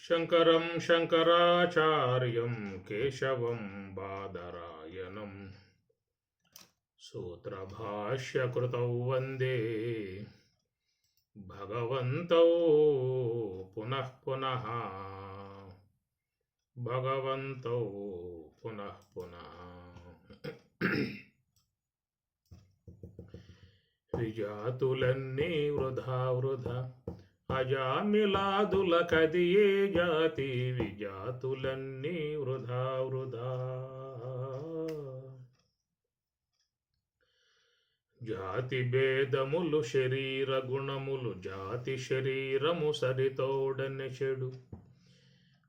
శంకరం శంకరాచార్యం కేశవం బాదరాయణం సూత్రభాష్యకృతౌ వందే భగవంతౌ పునః పునః భగవంతౌ పునః పునః. విజాతులన్నీ వృధా వృధా అజామిలాదుల కదియే జాతి. విజాతులన్నీ వృధా వృధా. జాతి భేదములు శరీర గుణములు జాతి శరీరము సరితోడని చెడు.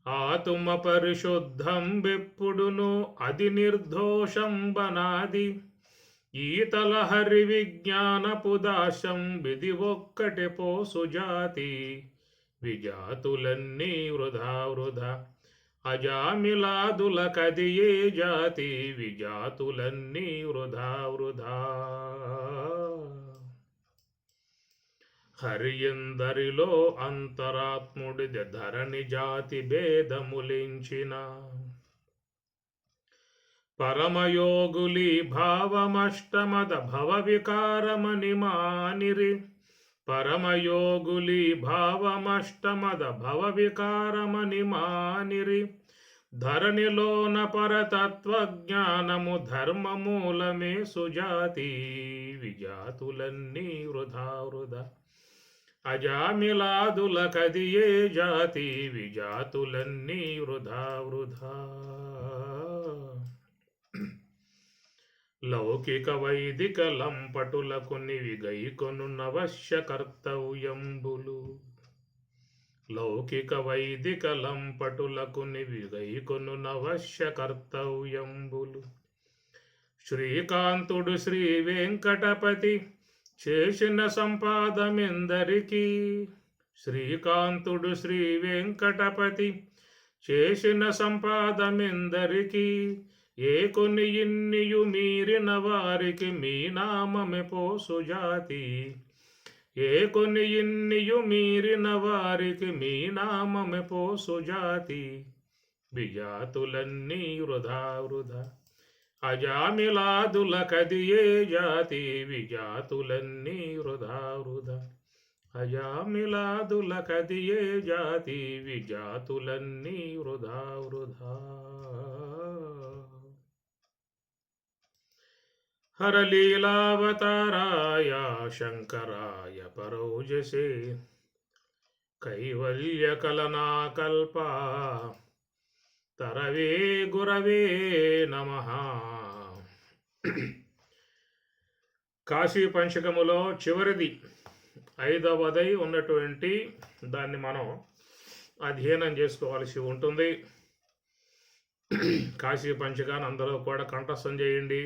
ఆతుమ పరిశుద్ధం బెప్పుడును అది నిర్దోషం బనాది. ఈతల హరి విజ్ఞానపు దాశం విధి ఒక్కటి పోసు జాతి. విజాతులన్నీ వృధా వృధా అజామిలాదుల కదియే జాతి. విజాతులన్నీ వృధా వృధా. హరియందరిలో అంతరాత్ముడిది ధరణి జాతి భేదములించిన. పరమయోగులి భావమష్టమద భవ వికారమని మానిరి. పరమయోగులి భావమష్టమద భవ వికారమని మానిరి. ధరణిలోన పరతత్వజ్ఞానము ధర్మమూలమే సుజాతి. విజాతులన్నీ వృధా వృధా అజామిలాదుల కదియే జాతి. విజాతులన్నీ వృధా వృధా. లౌకిక వైదిక లంపటులకు నివిగైకొను నవశ్య కర్తవ్యంబులు. లౌకిక వైదిక లంపటులకు నివిగైకొను నవశ్య కర్తవ్యంబులు. శ్రీకాంతుడు శ్రీ వెంకటపతి చేసిన సంపాదమెందరికీ. శ్రీకాంతుడు శ్రీ వెంకటపతి చేసిన సంపాదమెందరికీ. ఏ కొన్ని ఇన్నియు మీరిన వారికి మీ నామమే పోసు జాతి. ఏ కొన్ని ఇన్నియు మీరిన వారికి మీ నామమే పోసు జాతి. విజాతులన్నీ వృధా వృధా అజామిలాదుల కదియే జాతి. విజాతులన్నీ వృధా వృధా అజామిలాదుల కదియే జాతి. విజాతులన్నీ వృధా వృధా. హరలీలావతారాయ శంకరాయ పరౌజసే. కైవల్యకలనాకల్ప తరవే గురవే నమః. కాశీ పంచకములో చివరిది 5వదై ఉన్నటువంటి దాన్ని మనం అధ్యయనం చేసుకోవాల్సి ఉంటుంది. కాశీ పంచకాన్ని అందరూ కూడా కంఠస్థం చేయండి.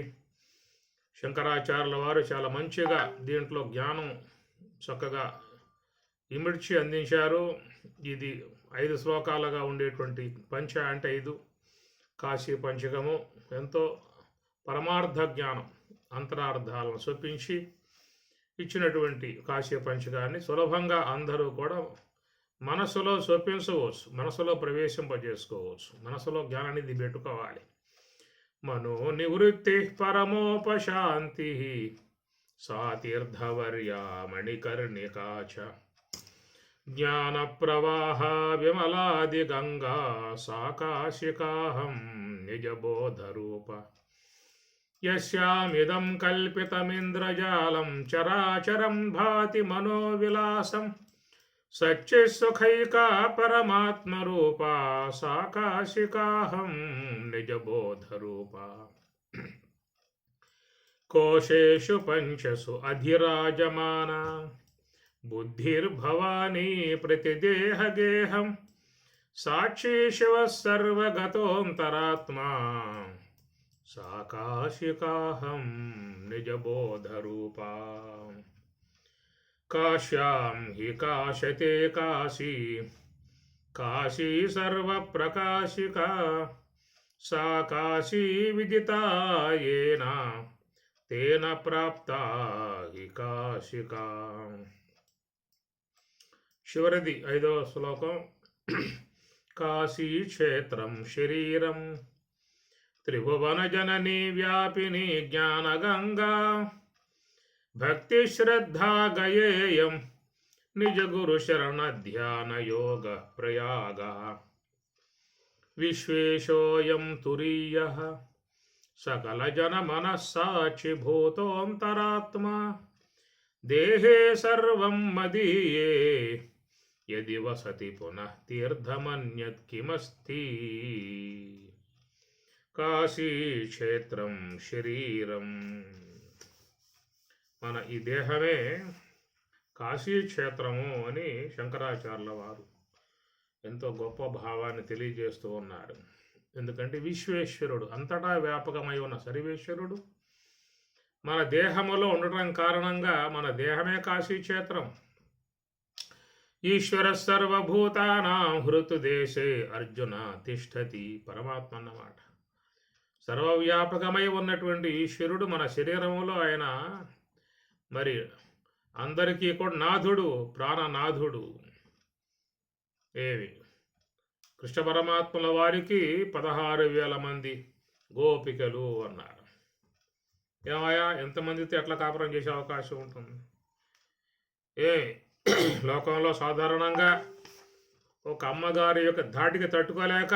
శంకరాచార్యుల వారు చాలా మంచిగా దీంట్లో జ్ఞానం చక్కగా ఇమిడ్చి అందించారు. ఇది 5 శ్లోకాలుగా ఉండేటువంటి పంచ అంటే 5 కాశీ పంచకము ఎంతో పరమార్థ జ్ఞానం అంతరార్థాలను చొప్పించి ఇచ్చినటువంటి కాశీ పంచకాన్ని సులభంగా అందరూ కూడా మనసులో చొప్పించవచ్చు, మనసులో ప్రవేశింపజేసుకోవచ్చు, మనసులో జ్ఞానాన్ని పెట్టుకోవాలి. మనో నివృత్తి పరమోపశాంతి సా తీర్థవర్యా మణికర్ణికాచ. జ్ఞాన ప్రవాహ విమలాది గంగా సాకాశికాహం నిజబోధరూప. యస్యామిదం కల్పితమింద్రజాలం చరాచరం భాతి మనోవిలాసం. సచ్చిసుఖైకా పరమాత్మరూపా సాకాశికాహం నిజబోధరూపా. కోశేషు పంచసు అధిరాజమానా బుద్ధిర్భవానీ ప్రతిదేహగేహం. సాక్షి శివ సర్వగతోంతరాత్మా సాకాశికాహం నిజబోధరూపా. కాశ్యాం హి కాశతే కాశీ కాశీ సర్వప్రకాశికా. సా కాశీ విదితా యేన తేన ప్రాప్తా హి కాశికా. చివరిది 5వ శ్లోకం. కాశీక్షేత్రం శరీరం త్రిభువనజననీ వ్యాపిని జ్ఞానగంగా భక్తిశ్రద్ధా గయేయం నిజగురు శరణధ్యానయోగ ప్రయాగ విశ్వేశోయం తురీయః सकलजनमनस्साक्षिभूतोऽन्तरात्मा देहे सर्वं मदीये यदि वसति पुनः तीर्थमन्यत् किमस्ति కాశీక్షేత్రం శరీరం. మన ఈ దేహమే కాశీక్షేత్రము అని శంకరాచార్యుల వారు ఎంతో గొప్ప భావాన్ని తెలియజేస్తూ ఉన్నారు. ఎందుకంటే విశ్వేశ్వరుడు, అంతటా వ్యాపకమై ఉన్న సర్వేశ్వరుడు మన దేహములో ఉండటం కారణంగా మన దేహమే కాశీక్షేత్రం. ఈశ్వర సర్వభూతానాం హృతుదేశే అర్జున తిష్టతి, పరమాత్మ అన్నమాట. సర్వవ్యాపకమై ఉన్నటువంటి ఈశ్వరుడు మన శరీరంలో ఆయన మరి అందరికీ కూడా నాథుడు, ప్రాణనాథుడు. ఏవి కృష్ణ పరమాత్మల వారికి 16,000 మంది గోపికలు అన్నారు. ఏమయ్యా, ఎంతమందితో ఎట్లా కాపురం చేసే అవకాశం ఉంటుంది? లోకంలో సాధారణంగా ఒక అమ్మగారి యొక్క ధాటికి తట్టుకోలేక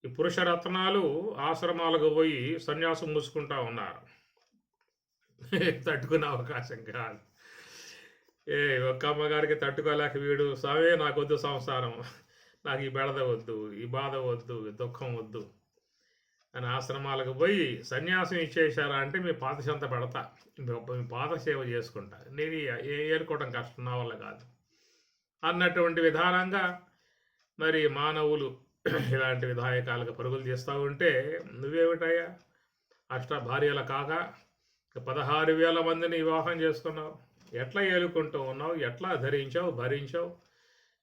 ఈ పురుషరత్నాలు ఆశ్రమాలకు పోయి సన్యాసం మూసుకుంటా ఉన్నారు. తట్టుకునే అవకాశం కాదు. ఒక్క అమ్మగారికి తట్టుకోలేక వీడు, స్వామి నాకొద్దు సంసారం, నాకు ఈ బెడద వద్దు, ఈ బాధ వద్దు, ఈ దుఃఖం వద్దు అని ఆశ్రమాలకు పోయి సన్యాసం ఇచ్చేసారా అంటే మీ పాత చెంత పెడతా, మీ పాత సేవ చేసుకుంటా, నేను ఏరుకోవడం కష్టం, నా వల్ల కాదు అన్నటువంటి విధానంగా మరి మానవులు ఇలాంటి విధాయకాలుగా పరుగులు చేస్తూ ఉంటే, నువ్వేమిటయ్యా అష్ట భార్యల కాక 16,000 మందిని వివాహం చేసుకున్నావు, ఎట్లా ఏలుకుంటూ ఉన్నావు, ఎట్లా ధరించావు, భరించావు,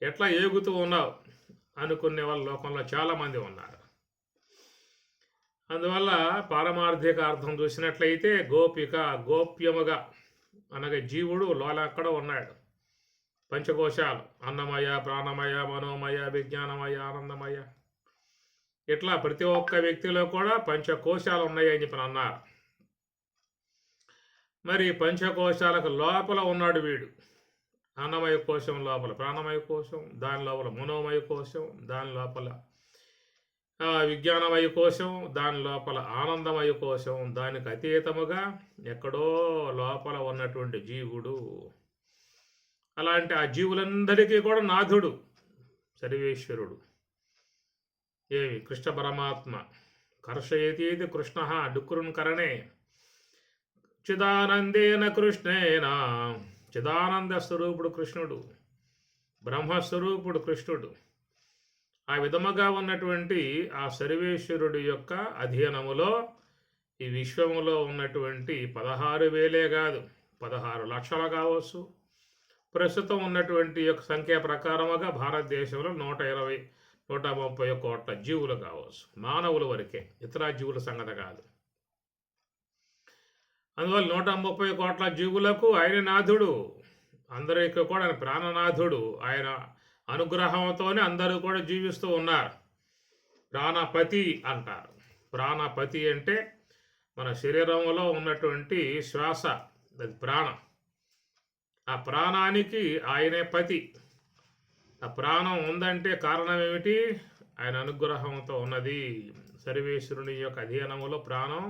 ఎట్లా ఏగుతూ ఉన్నావు అనుకునే వాళ్ళ లోకంలో చాలామంది ఉన్నారు. అందువల్ల పారమార్థిక అర్థం చూసినట్లయితే గోపిక, గోప్యముగా అనగా జీవుడు లోలక్కడ ఉన్నాడు. పంచకోశాలు అన్నమయ, ప్రాణమయ, మనోమయ, విజ్ఞానమయ, ఆనందమయ, ఇట్లా ప్రతి ఒక్క వ్యక్తిలో కూడా పంచకోశాలు ఉన్నాయి అని చెప్పి అన్నారు. మరి పంచకోశాలకు లోపల ఉన్నాడు వీడు. అన్నమయ కోశం లోపల ప్రాణమయ కోశం, దాని లోపల మనోమయ కోశం, దాని లోపల విజ్ఞానమయ కోశం, దాని లోపల ఆనందమయ కోశం, దానికి అతీతముగా ఎక్కడో లోపల ఉన్నటువంటి జీవుడు. అలాంటి ఆ జీవులందరికీ కూడా నాథుడు సర్వేశ్వరుడు. ఏమి కృష్ణ పరమాత్మ కర్షయతీతి కృష్ణ డుక్కురున్ కరణే చిదానందేన కృష్ణేన, చిదానంద స్వరూపుడు కృష్ణుడు, బ్రహ్మస్వరూపుడు కృష్ణుడు. ఆ విధముగా ఉన్నటువంటి ఆ సర్వేశ్వరుడు యొక్క అధీనములో ఈ విశ్వములో ఉన్నటువంటి 16,000 కాదు, 16 లక్షలు కావచ్చు. ప్రస్తుతం ఉన్నటువంటి యొక్క సంఖ్య ప్రకారముగా భారతదేశంలో 120-130 కోట్ల జీవులు కావచ్చు, మానవుల వరకే, ఇతర జీవుల సంగతి కాదు. అందువల్ల 130 కోట్ల జీవులకు ఆయన నాథుడు, అందరికీ కూడా ఆయన ప్రాణనాథుడు. ఆయన అనుగ్రహంతోనే అందరూ కూడా జీవిస్తూ ఉన్నారు. ప్రాణపతి అంటారు. ప్రాణపతి అంటే మన శరీరంలో ఉన్నటువంటి శ్వాస, అది ప్రాణం. ఆ ప్రాణానికి ఆయనే పతి. ఆ ప్రాణం ఉందంటే కారణం ఏమిటి? ఆయన అనుగ్రహంతో ఉన్నది. సర్వేశ్వరుని యొక్క అధీనములో ప్రాణం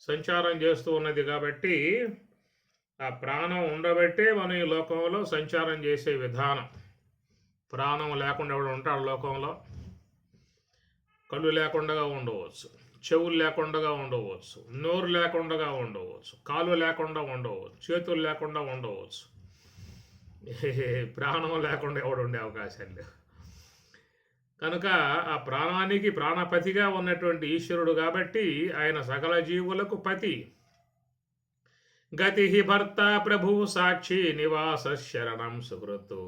సంచారం చేస్తూ ఉన్నది కాబట్టి ఆ ప్రాణం ఉండబట్టే మనం ఈ లోకంలో సంచారం చేసే విధానం. ప్రాణం లేకుండా ఎవడు ఉంటాడు లోకంలో? కళ్ళు లేకుండా ఉండవచ్చు, చెవులు లేకుండా ఉండవచ్చు, నోరు లేకుండా ఉండవచ్చు, కాలు లేకుండా ఉండవచ్చు, చేతులు లేకుండా ఉండవచ్చు. ప్రాణం లేకుండా ఎవడు ఉండే అవకాశం లేదు. కనుక ఆ ప్రాణానికి ప్రాణపతిగా ఉన్నటువంటి ఈశ్వరుడు కాబట్టి ఆయన సకల జీవులకు పతి. గతి భర్త ప్రభు సాక్షి నివాస శరణం సుహృతు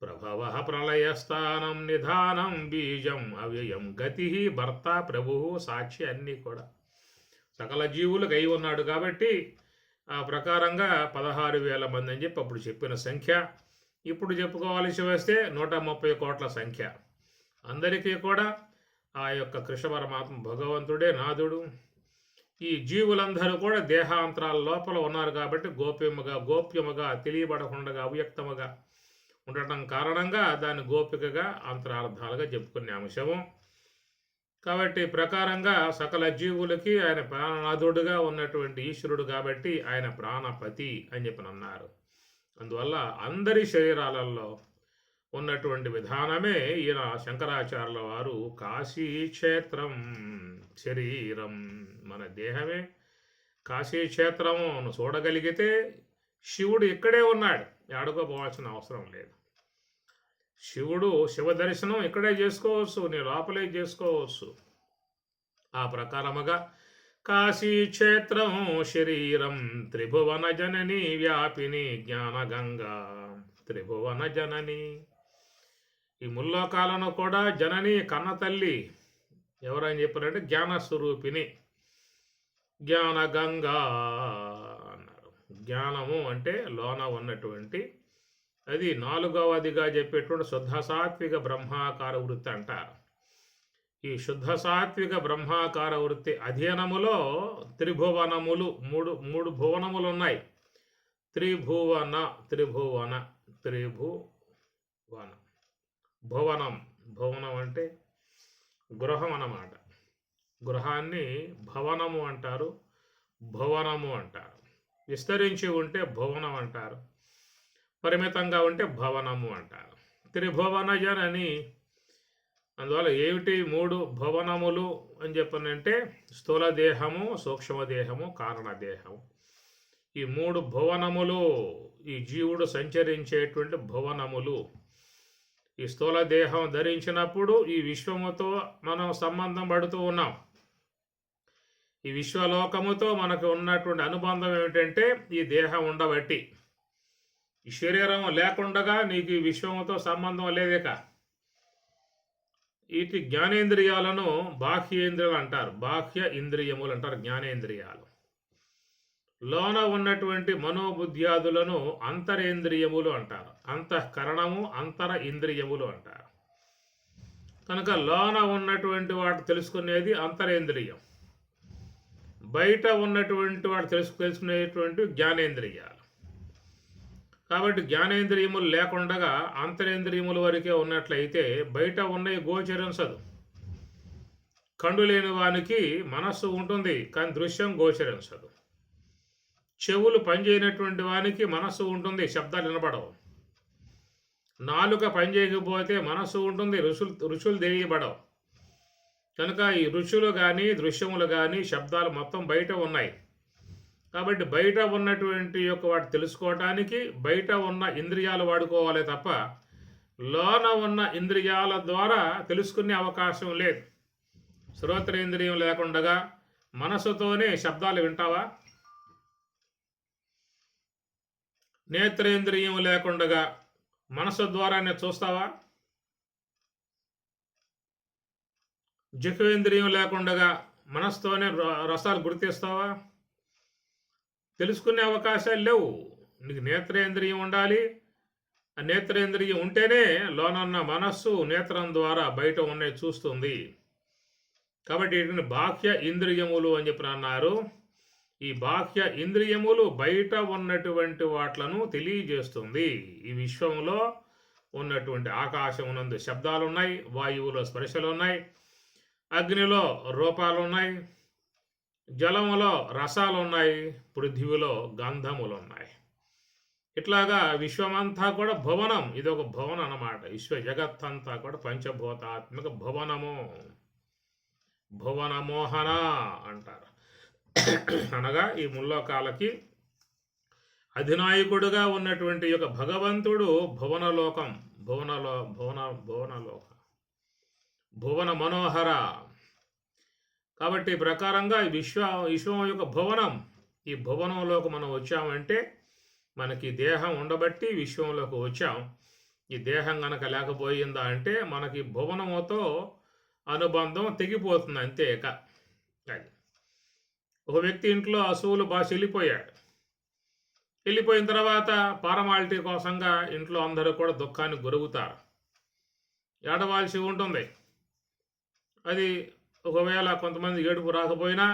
ప్రభవ ప్రళయస్థానం నిధానం బీజం అవ్యయం. గతి భర్త ప్రభు సాక్షి అన్నీ కూడా సకల జీవులకు అయి ఉన్నాడు కాబట్టి ఆ ప్రకారంగా 16,000 మంది అని చెప్పి అప్పుడు చెప్పిన సంఖ్య. ఇప్పుడు చెప్పుకోవాల్సి వస్తే 130 కోట్ల సంఖ్య. అందరికీ కూడా ఆ యొక్క కృష్ణ పరమాత్మ భగవంతుడే నాథుడు. ఈ జీవులందరూ కూడా దేహాంతరాల లోపల ఉన్నారు కాబట్టి గోప్యముగా తెలియబడకుండా అవ్యక్తముగా ఉండటం కారణంగా దాన్ని గోపికగా అంతరార్థాలుగా చెప్పుకునే అంశము. కాబట్టి ప్రకారంగా సకల జీవులకి ఆయన ప్రాణనాథుడుగా ఉన్నటువంటి ఈశ్వరుడు కాబట్టి ఆయన ప్రాణపతి అని చెప్పి అన్నారు. అందువల్ల అందరి శరీరాలలో ఉన్నటువంటి విధానమే ఈయన శంకరాచార్యుల వారు కాశీక్షేత్రం శరీరం, మన దేహమే కాశీక్షేత్రము చూడగలిగితే శివుడు ఇక్కడే ఉన్నాడు, ఆడుకోపోవాల్సిన అవసరం లేదు. శివ దర్శనం ఇక్కడే చేసుకోవచ్చు, నీ లోపలే చేసుకోవచ్చు. ఆ ప్రకారముగా కాశీక్షేత్రం శరీరం త్రిభువన జనని వ్యాపిని జ్ఞానగంగా త్రిభువన జనని. ఈ ముల్లోకాలను కూడా జనని కన్న తల్లి ఎవరని చెప్పారంటే జ్ఞానస్వరూపిణి, జ్ఞానగంగా అన్నారు. జ్ఞానము అంటే లోన ఉన్నటువంటి అది నాలుగవదిగా చెప్పేటువంటి శుద్ధ సాత్విక బ్రహ్మాకార వృత్తి అంటారు. ఈ శుద్ధ సాత్విక బ్రహ్మాకార వృత్తి అధీనములో త్రిభువనములు మూడు భువనములు ఉన్నాయి. త్రిభువన భువనం అంటే గృహం అన్నమాట. గృహాన్ని భవనము అంటారు, భువనము అంటారు. విస్తరించి ఉంటే భువనం అంటారు, పరిమితంగా ఉంటే భవనము అంటారు. త్రిభువన జనని. అందువల్ల ఏమిటి మూడు భవనములు అని చెప్పనంటే స్థూల దేహము, సూక్ష్మదేహము, కారణదేహము. ఈ మూడు భువనములు ఈ జీవుడు సంచరించేటువంటి భువనములు. ఈ స్థూల దేహం ధరించినప్పుడు ఈ విశ్వముతో మనం సంబంధం పడుతూ ఉన్నాం. ఈ విశ్వలోకముతో మనకు ఉన్నటువంటి అనుబంధం ఏమిటంటే ఈ దేహం ఉండబట్టి. ఈ శరీరం లేకుండగా నీకు ఈ విశ్వముతో సంబంధం లేదేక. వీటి జ్ఞానేంద్రియాలను బాహ్యేంద్రియాలు అంటారు, బాహ్య ఇంద్రియములు అంటారు జ్ఞానేంద్రియాలు. లోన ఉన్నటువంటి మనోబుద్ధ్యాదులను అంతరేంద్రియములు అంటారు, అంతఃకరణము అంతర ఇంద్రియములు అంటారు. కనుక లోన ఉన్నటువంటి వాటి తెలుసుకునేది అంతరేంద్రియం, బయట ఉన్నటువంటి వాడు తెలుసుకునేటువంటి జ్ఞానేంద్రియాలు. కాబట్టి జ్ఞానేంద్రియములు లేకుండగా అంతరేంద్రియముల వరకే ఉన్నట్లయితే బయట ఉన్నవి గోచరించదు. కండు లేని వానికి మనస్సు ఉంటుంది కానీ దృశ్యం గోచరించదు. చెవులు పనిచేయనటువంటి వానికి మనస్సు ఉంటుంది, శబ్దాలు వినపడవు. నాలుక పనిచేయకపోతే మనస్సు ఉంటుంది, రుచులు తెలియబడవు. కనుక ఈ రుచులు కానీ దృశ్యములు కానీ శబ్దాలు మొత్తం బయట ఉన్నాయి. కాబట్టి బయట ఉన్నటువంటి యొక్క వాటి తెలుసుకోవటానికి బయట ఉన్న ఇంద్రియాలు వాడుకోవాలి తప్ప లోన ఉన్న ఇంద్రియాల ద్వారా తెలుసుకునే అవకాశం లేదు. శ్రోత్రేంద్రియం లేకుండా మనసుతోనే శబ్దాలు వింటావా? నేత్రేంద్రియం లేకుండా మనసు ద్వారానే చూస్తావా? జిహ్వేంద్రియం లేకుండా మనసుతోనే రసాలు గుర్తిస్తావా? తెలుసుకునే అవకాశాలు లేవు. నీకు నేత్రేంద్రియం ఉండాలి. ఆ నేత్రేంద్రియం ఉంటేనే లోనన్న మనస్సు నేత్రం ద్వారా బయట ఉన్నది చూస్తుంది. కాబట్టి వీటిని బాహ్య ఇంద్రియములు అని చెప్పి అన్నారు. ఈ బాహ్య ఇంద్రియములు బయట ఉన్నటువంటి వాట్లను తెలియజేస్తుంది. ఈ విశ్వంలో ఉన్నటువంటి ఆకాశమునందు శబ్దాలు ఉన్నాయి, వాయువులో స్పర్శలు ఉన్నాయి, అగ్నిలో రూపాలు ఉన్నాయి, జలములో రసాలు ఉన్నాయి, పృథివిలో గంధములు ఉన్నాయి. ఇట్లాగా విశ్వమంతా కూడా భువనం. ఇది ఒక భవనం అన్నమాట. విశ్వ జగత్తంతా కూడా పంచభూతాత్మక భువనము. భువనమోహన అంటారు. అనగా ఈ ముల్లోకాలకి అధినాయకుడుగా ఉన్నటువంటి యొక్క భగవంతుడు భువనలోకం, భువన మనోహర. కాబట్టి ప్రకారంగా ఈ విశ్వం యొక్క భువనం. ఈ భువనంలోకి మనం వచ్చామంటే మనకి దేహం ఉండబట్టి విశ్వంలోకి వచ్చాం. ఈ దేహం కనుక లేకపోయిందా అంటే మనకి భువనముతో అనుబంధం తెగిపోతుంది అంతే. అది ఒక వ్యక్తి ఇంట్లో అసువులు బాగా వెళ్ళిపోయిన తర్వాత పారమాలిటీ కోసంగా ఇంట్లో అందరూ కూడా దుఃఖానికి గురుగుతారు. ఏడవాల్సి ఉంటుంది. అది ఒకవేళ కొంతమంది ఏడుపు రాకపోయినా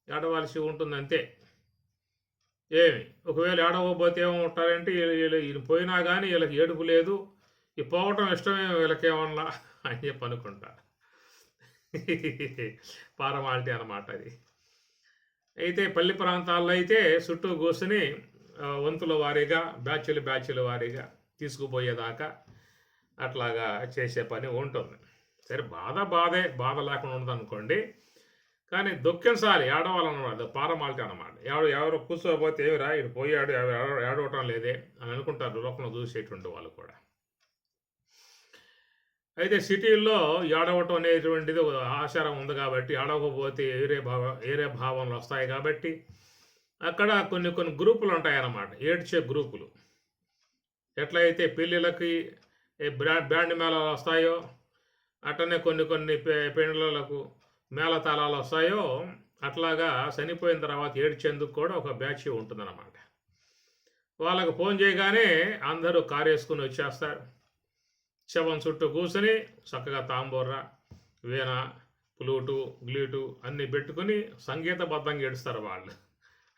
ఏడవాల్సి ఉంటుంది అంతే. ఏమి ఒకవేళ ఏడవకపోతే ఏమంటారంటే ఈయన పోయినా కానీ వీళ్ళకి ఏడుపు లేదు, ఈ పోవటం ఇష్టమే వీళ్ళకేమన్నా అని చెప్పి అనుకుంటా. పారమాలిటీ అన్నమాట అది. అయితే పల్లి ప్రాంతాల్లో అయితే చుట్టూ కూర్చుని వంతుల వారీగా బ్యాచ్ల వారీగా తీసుకుపోయేదాకా అట్లాగా చేసే పని ఉంటుంది. సరే బాధ లేకుండా ఉండదనుకోండి, కానీ దుఃఖించాలి, ఏడవాలన్నమాట. పారమాలిటీ అన్నమాట. ఎవరు కూర్చోకపోతే ఏమిరా ఇటు పోయాడు, ఏడవటం లేదే అని అనుకుంటారు లోకంలో చూసేటువంటి వాళ్ళు కూడా. అయితే సిటీల్లో ఏడవటం అనేటువంటిది ఒక ఆచారం ఉంది కాబట్టి, ఏడవకపోతే ఏరే భావనలు వస్తాయి కాబట్టి అక్కడ కొన్ని గ్రూపులు ఉంటాయన్నమాట, ఏడ్చే గ్రూపులు. ఎట్లయితే పెళ్ళిళ్ళకి బ్యాండ్ మేళాలు వస్తాయో అట్లనే కొన్ని పెళ్ళిళ్ళకు మేళతాళాలు వస్తాయో అట్లాగా చనిపోయిన తర్వాత ఏడ్చేందుకు కూడా ఒక బ్యాచ్ ఉంటుందన్నమాట. వాళ్ళకు ఫోన్ చేయగానే అందరూ కారు వేసుకుని వచ్చేస్తారు. శవం చుట్టూ కూర్చొని చక్కగా తాంబూర్ర, వీణ, ఫ్లూటు, గ్లూటు అన్నీ పెట్టుకుని సంగీతబద్ధంగా ఏడుస్తారు వాళ్ళు.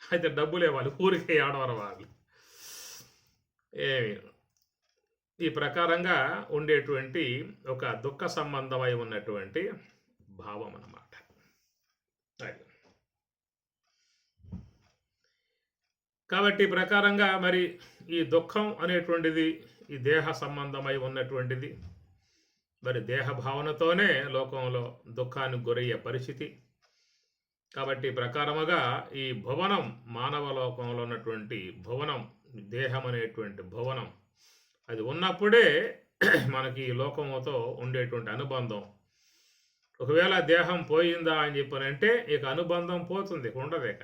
అయితే డబ్బులే వాళ్ళు, ఊరికే ఆడవారు వాళ్ళు. ఏమి ఈ ప్రకారంగా ఉండేటువంటి ఒక దుఃఖ సంబంధమై ఉన్నటువంటి భావం అన్నమాట. కాబట్టి ఈ ప్రకారంగా మరి ఈ దుఃఖం అనేటువంటిది ఈ దేహ సంబంధమై ఉన్నటువంటిది. మరి దేహ భావనతోనే లోకంలో దుఃఖానికి గురయ్యే పరిస్థితి. కాబట్టి ప్రకారముగా ఈ భువనం, మానవ లోకంలో ఉన్నటువంటి భువనం, దేహం అనేటువంటి భువనం, అది ఉన్నప్పుడే మనకి ఈ లోకముతో ఉండేటువంటి అనుబంధం. ఒకవేళ దేహం పోయిందా అని చెప్పనంటే ఇక అనుబంధం పోతుంది, ఉండదు ఇక.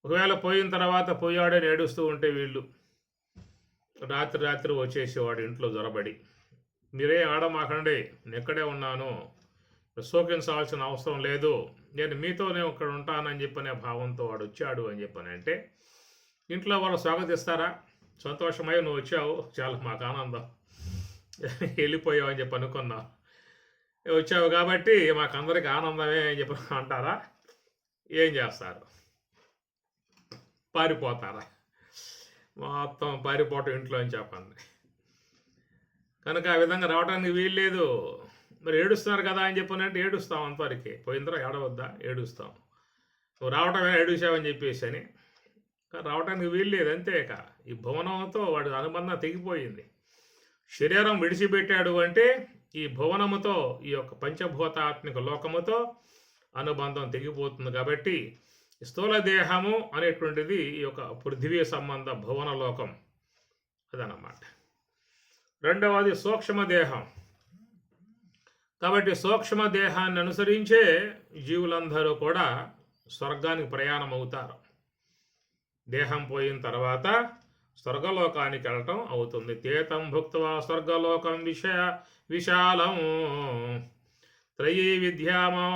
ఒకవేళ పోయిన తర్వాత పోయాడని ఏడుస్తూ ఉంటే వీళ్ళు రాత్రి వచ్చేసేవాడు ఇంట్లో జొరబడి, మీరేం ఆడమాకండి, నేను ఎక్కడే ఉన్నాను, శోకించాల్సిన అవసరం లేదు, నేను మీతోనే ఇక్కడ ఉంటానని చెప్పనే భావంతో వాడు వచ్చాడు అని చెప్పనంటే ఇంట్లో వాళ్ళు స్వాగతిస్తారా? సంతోషమై నువ్వు వచ్చావు, చాలా మాకు ఆనందం, వెళ్ళిపోయావు అని చెప్పి అనుకున్నావు, వచ్చావు కాబట్టి మాకందరికి ఆనందమే అని చెప్పి అంటారా? ఏం చేస్తారు? పారిపోతారా? మొత్తం పారిపోవటం ఇంట్లో అని చెప్పండి. కనుక ఆ విధంగా రావడానికి వీల్లేదు. మరి ఏడుస్తున్నారు కదా అని చెప్పినట్టు ఏడుస్తాం, అంతవరకే. పోయిన తర్వాత ఏడవద్దా? ఏడుస్తాం. నువ్వు రావటమే ఏడుసావని చెప్పేసి అని. రావడానికి వీల్లేదు, అంతేక. ఈ భువనంతో వాడి అనుబంధం తెగిపోయింది. శరీరం విడిచిపెట్టాడు అంటే ఈ భువనముతో, ఈ యొక్క పంచభూతాత్మిక లోకముతో అనుబంధం తెగిపోతుంది. కాబట్టి స్థూల దేహము అనేటువంటిది ఈ యొక్క పృథివీ సంబంధ భువన లోకం, అదనమాట. రెండవది సూక్ష్మదేహం. కాబట్టి సూక్ష్మ దేహాన్ని అనుసరించే జీవులందరూ కూడా స్వర్గానికి ప్రయాణం అవుతారు. దేహం పోయిన తర్వాత స్వర్గలోకానికి వెళ్ళటం అవుతుంది. తేతం భుక్త్వా స్వర్గలోకం విశాలం త్రయీ విద్యామో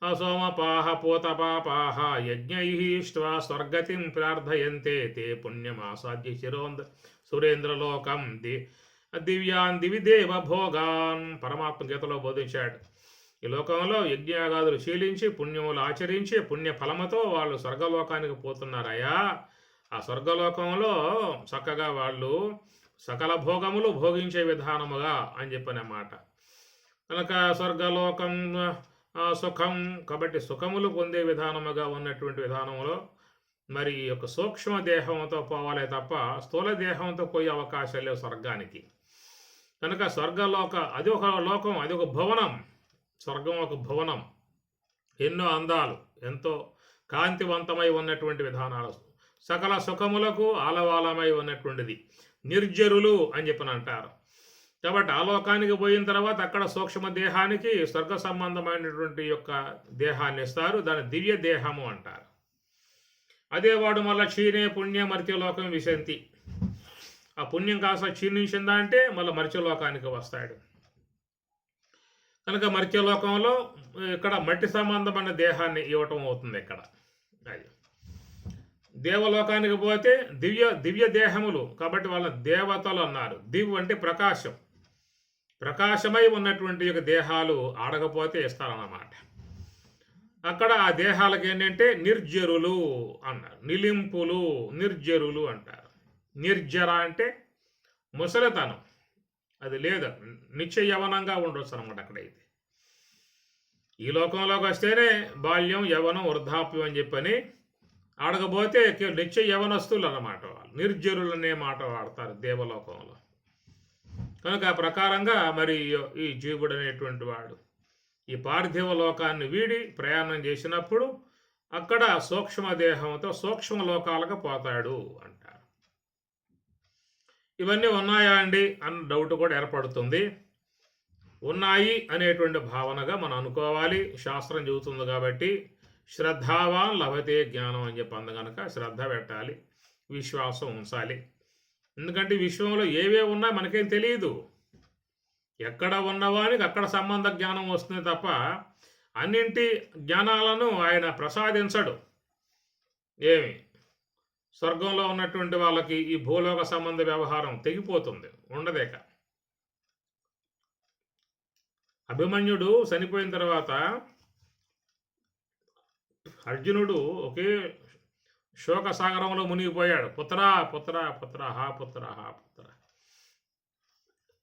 అసోమపాహ పూతపాపాహ యజ్ఞైష్ట్వా స్వర్గతిం ప్రార్థయంతే తే పుణ్యమాసాద్య సురేంద్రలోకం దివ్యాన్ దివిదేవ భోగాన్. పరమాత్మ గీతలో బోధించాడు. ఈ లోకంలో యజ్ఞయాగాదులు శీలించి పుణ్యములు ఆచరించి పుణ్య ఫలముతో వాళ్ళు స్వర్గలోకానికి పోతున్నారయ్యా. ఆ స్వర్గలోకంలో చక్కగా వాళ్ళు సకల భోగములు భోగించే విధానముగా అని చెప్పనమాట. కనుక స్వర్గలోకం సుఖం, కాబట్టి సుఖములు పొందే విధానముగా ఉన్నటువంటి విధానంలో మరి ఈ యొక్క సూక్ష్మ దేహంతో పోవాలే తప్ప స్థూల దేహంతో పోయే అవకాశాలు లేవు స్వర్గానికి. కనుక అది ఒక లోకం, అది ఒక భవనం. స్వర్గం ఒక భవనం, ఎన్నో అందాలు, ఎంతో కాంతివంతమై ఉన్నటువంటి విధానాలు, సకల సుఖములకు ఆలవాలమై ఉన్నటువంటిది. నిర్జరులు అని చెప్పని అంటారు. కాబట్టి ఆ లోకానికి పోయిన తర్వాత అక్కడ సూక్ష్మ దేహానికి స్వర్గ సంబంధమైనటువంటి యొక్క దేహాన్ని ఇస్తారు. దాన్ని దివ్య దేహము అంటారు. అదే వాడు మళ్ళీ క్షీణే పుణ్య మర్త్యలోకం విశంతి. ఆ పుణ్యం కాస్త క్షీణించిందా అంటే మళ్ళీ మర్త్యలోకానికి వస్తాడు. కనుక మర్త్యలోకంలో ఇక్కడ మట్టి సంబంధమైన దేహాన్ని ఇవ్వటం అవుతుంది ఇక్కడ. అది దేవలోకానికి పోతే దివ్య దేహములు, కాబట్టి వాళ్ళ దేవతలు అన్నారు. దివ్ అంటే ప్రకాశం. ప్రకాశమై ఉన్నటువంటి యొక్క దేహాలు ఆడకపోతే ఇస్తారన్నమాట. అక్కడ ఆ దేహాలకు ఏంటంటే నిర్జరులు అన్నారు. నిలింపులు, నిర్జరులు అంటారు. నిర్జర అంటే ముసలితనం, అది లేదు, నిత్య యవనంగా ఉండొచ్చు అనమాట. అక్కడైతే ఈ లోకంలోకి వస్తేనే బాల్యం, యవనం, వృద్ధాప్యం అని చెప్పని, ఆడకపోతే నిత్య యవనస్తులు అన్నమాట. వాళ్ళు నిర్జరులు అనే మాట వాడతారు దేవలోకంలో. కనుక ఆ ప్రకారంగా మరి ఈ జీవుడు అనేటువంటి వాడు ఈ పార్థివ లోకాన్ని వీడి ప్రయాణం చేసినప్పుడు అక్కడ సూక్ష్మదేహంతో సూక్ష్మ లోకాలకు పోతాడు అంటారు. ఇవన్నీ ఉన్నాయా అండి అన్న డౌట్ కూడా ఏర్పడుతుంది. ఉన్నాయి అనేటువంటి భావనగా మనం అనుకోవాలి. శాస్త్రం చెబుతుంది కాబట్టి శ్రద్ధావాన్ లభతే జ్ఞానం అని చెప్పి కనుక శ్రద్ధ పెట్టాలి, విశ్వాసం ఉంచాలి. ఎందుకంటే విశ్వంలో ఏవే ఉన్నా మనకేం తెలియదు. ఎక్కడ ఉన్నవానికి అక్కడ సంబంధ జ్ఞానం వస్తుంది తప్ప అన్నింటి జ్ఞానాలను ఆయన ప్రసాదించడు. ఏమి స్వర్గంలో ఉన్నటువంటి వాళ్ళకి ఈ భూలోక సంబంధ వ్యవహారం తెగిపోతుంది, ఉండదేక. అభిమన్యుడు చనిపోయిన తర్వాత అర్జునుడు ఒకే శోక సాగరంలో మునిగిపోయాడు. పుత్రా పుత్ర పుత్ర హా పుత్ర హా పుత్ర.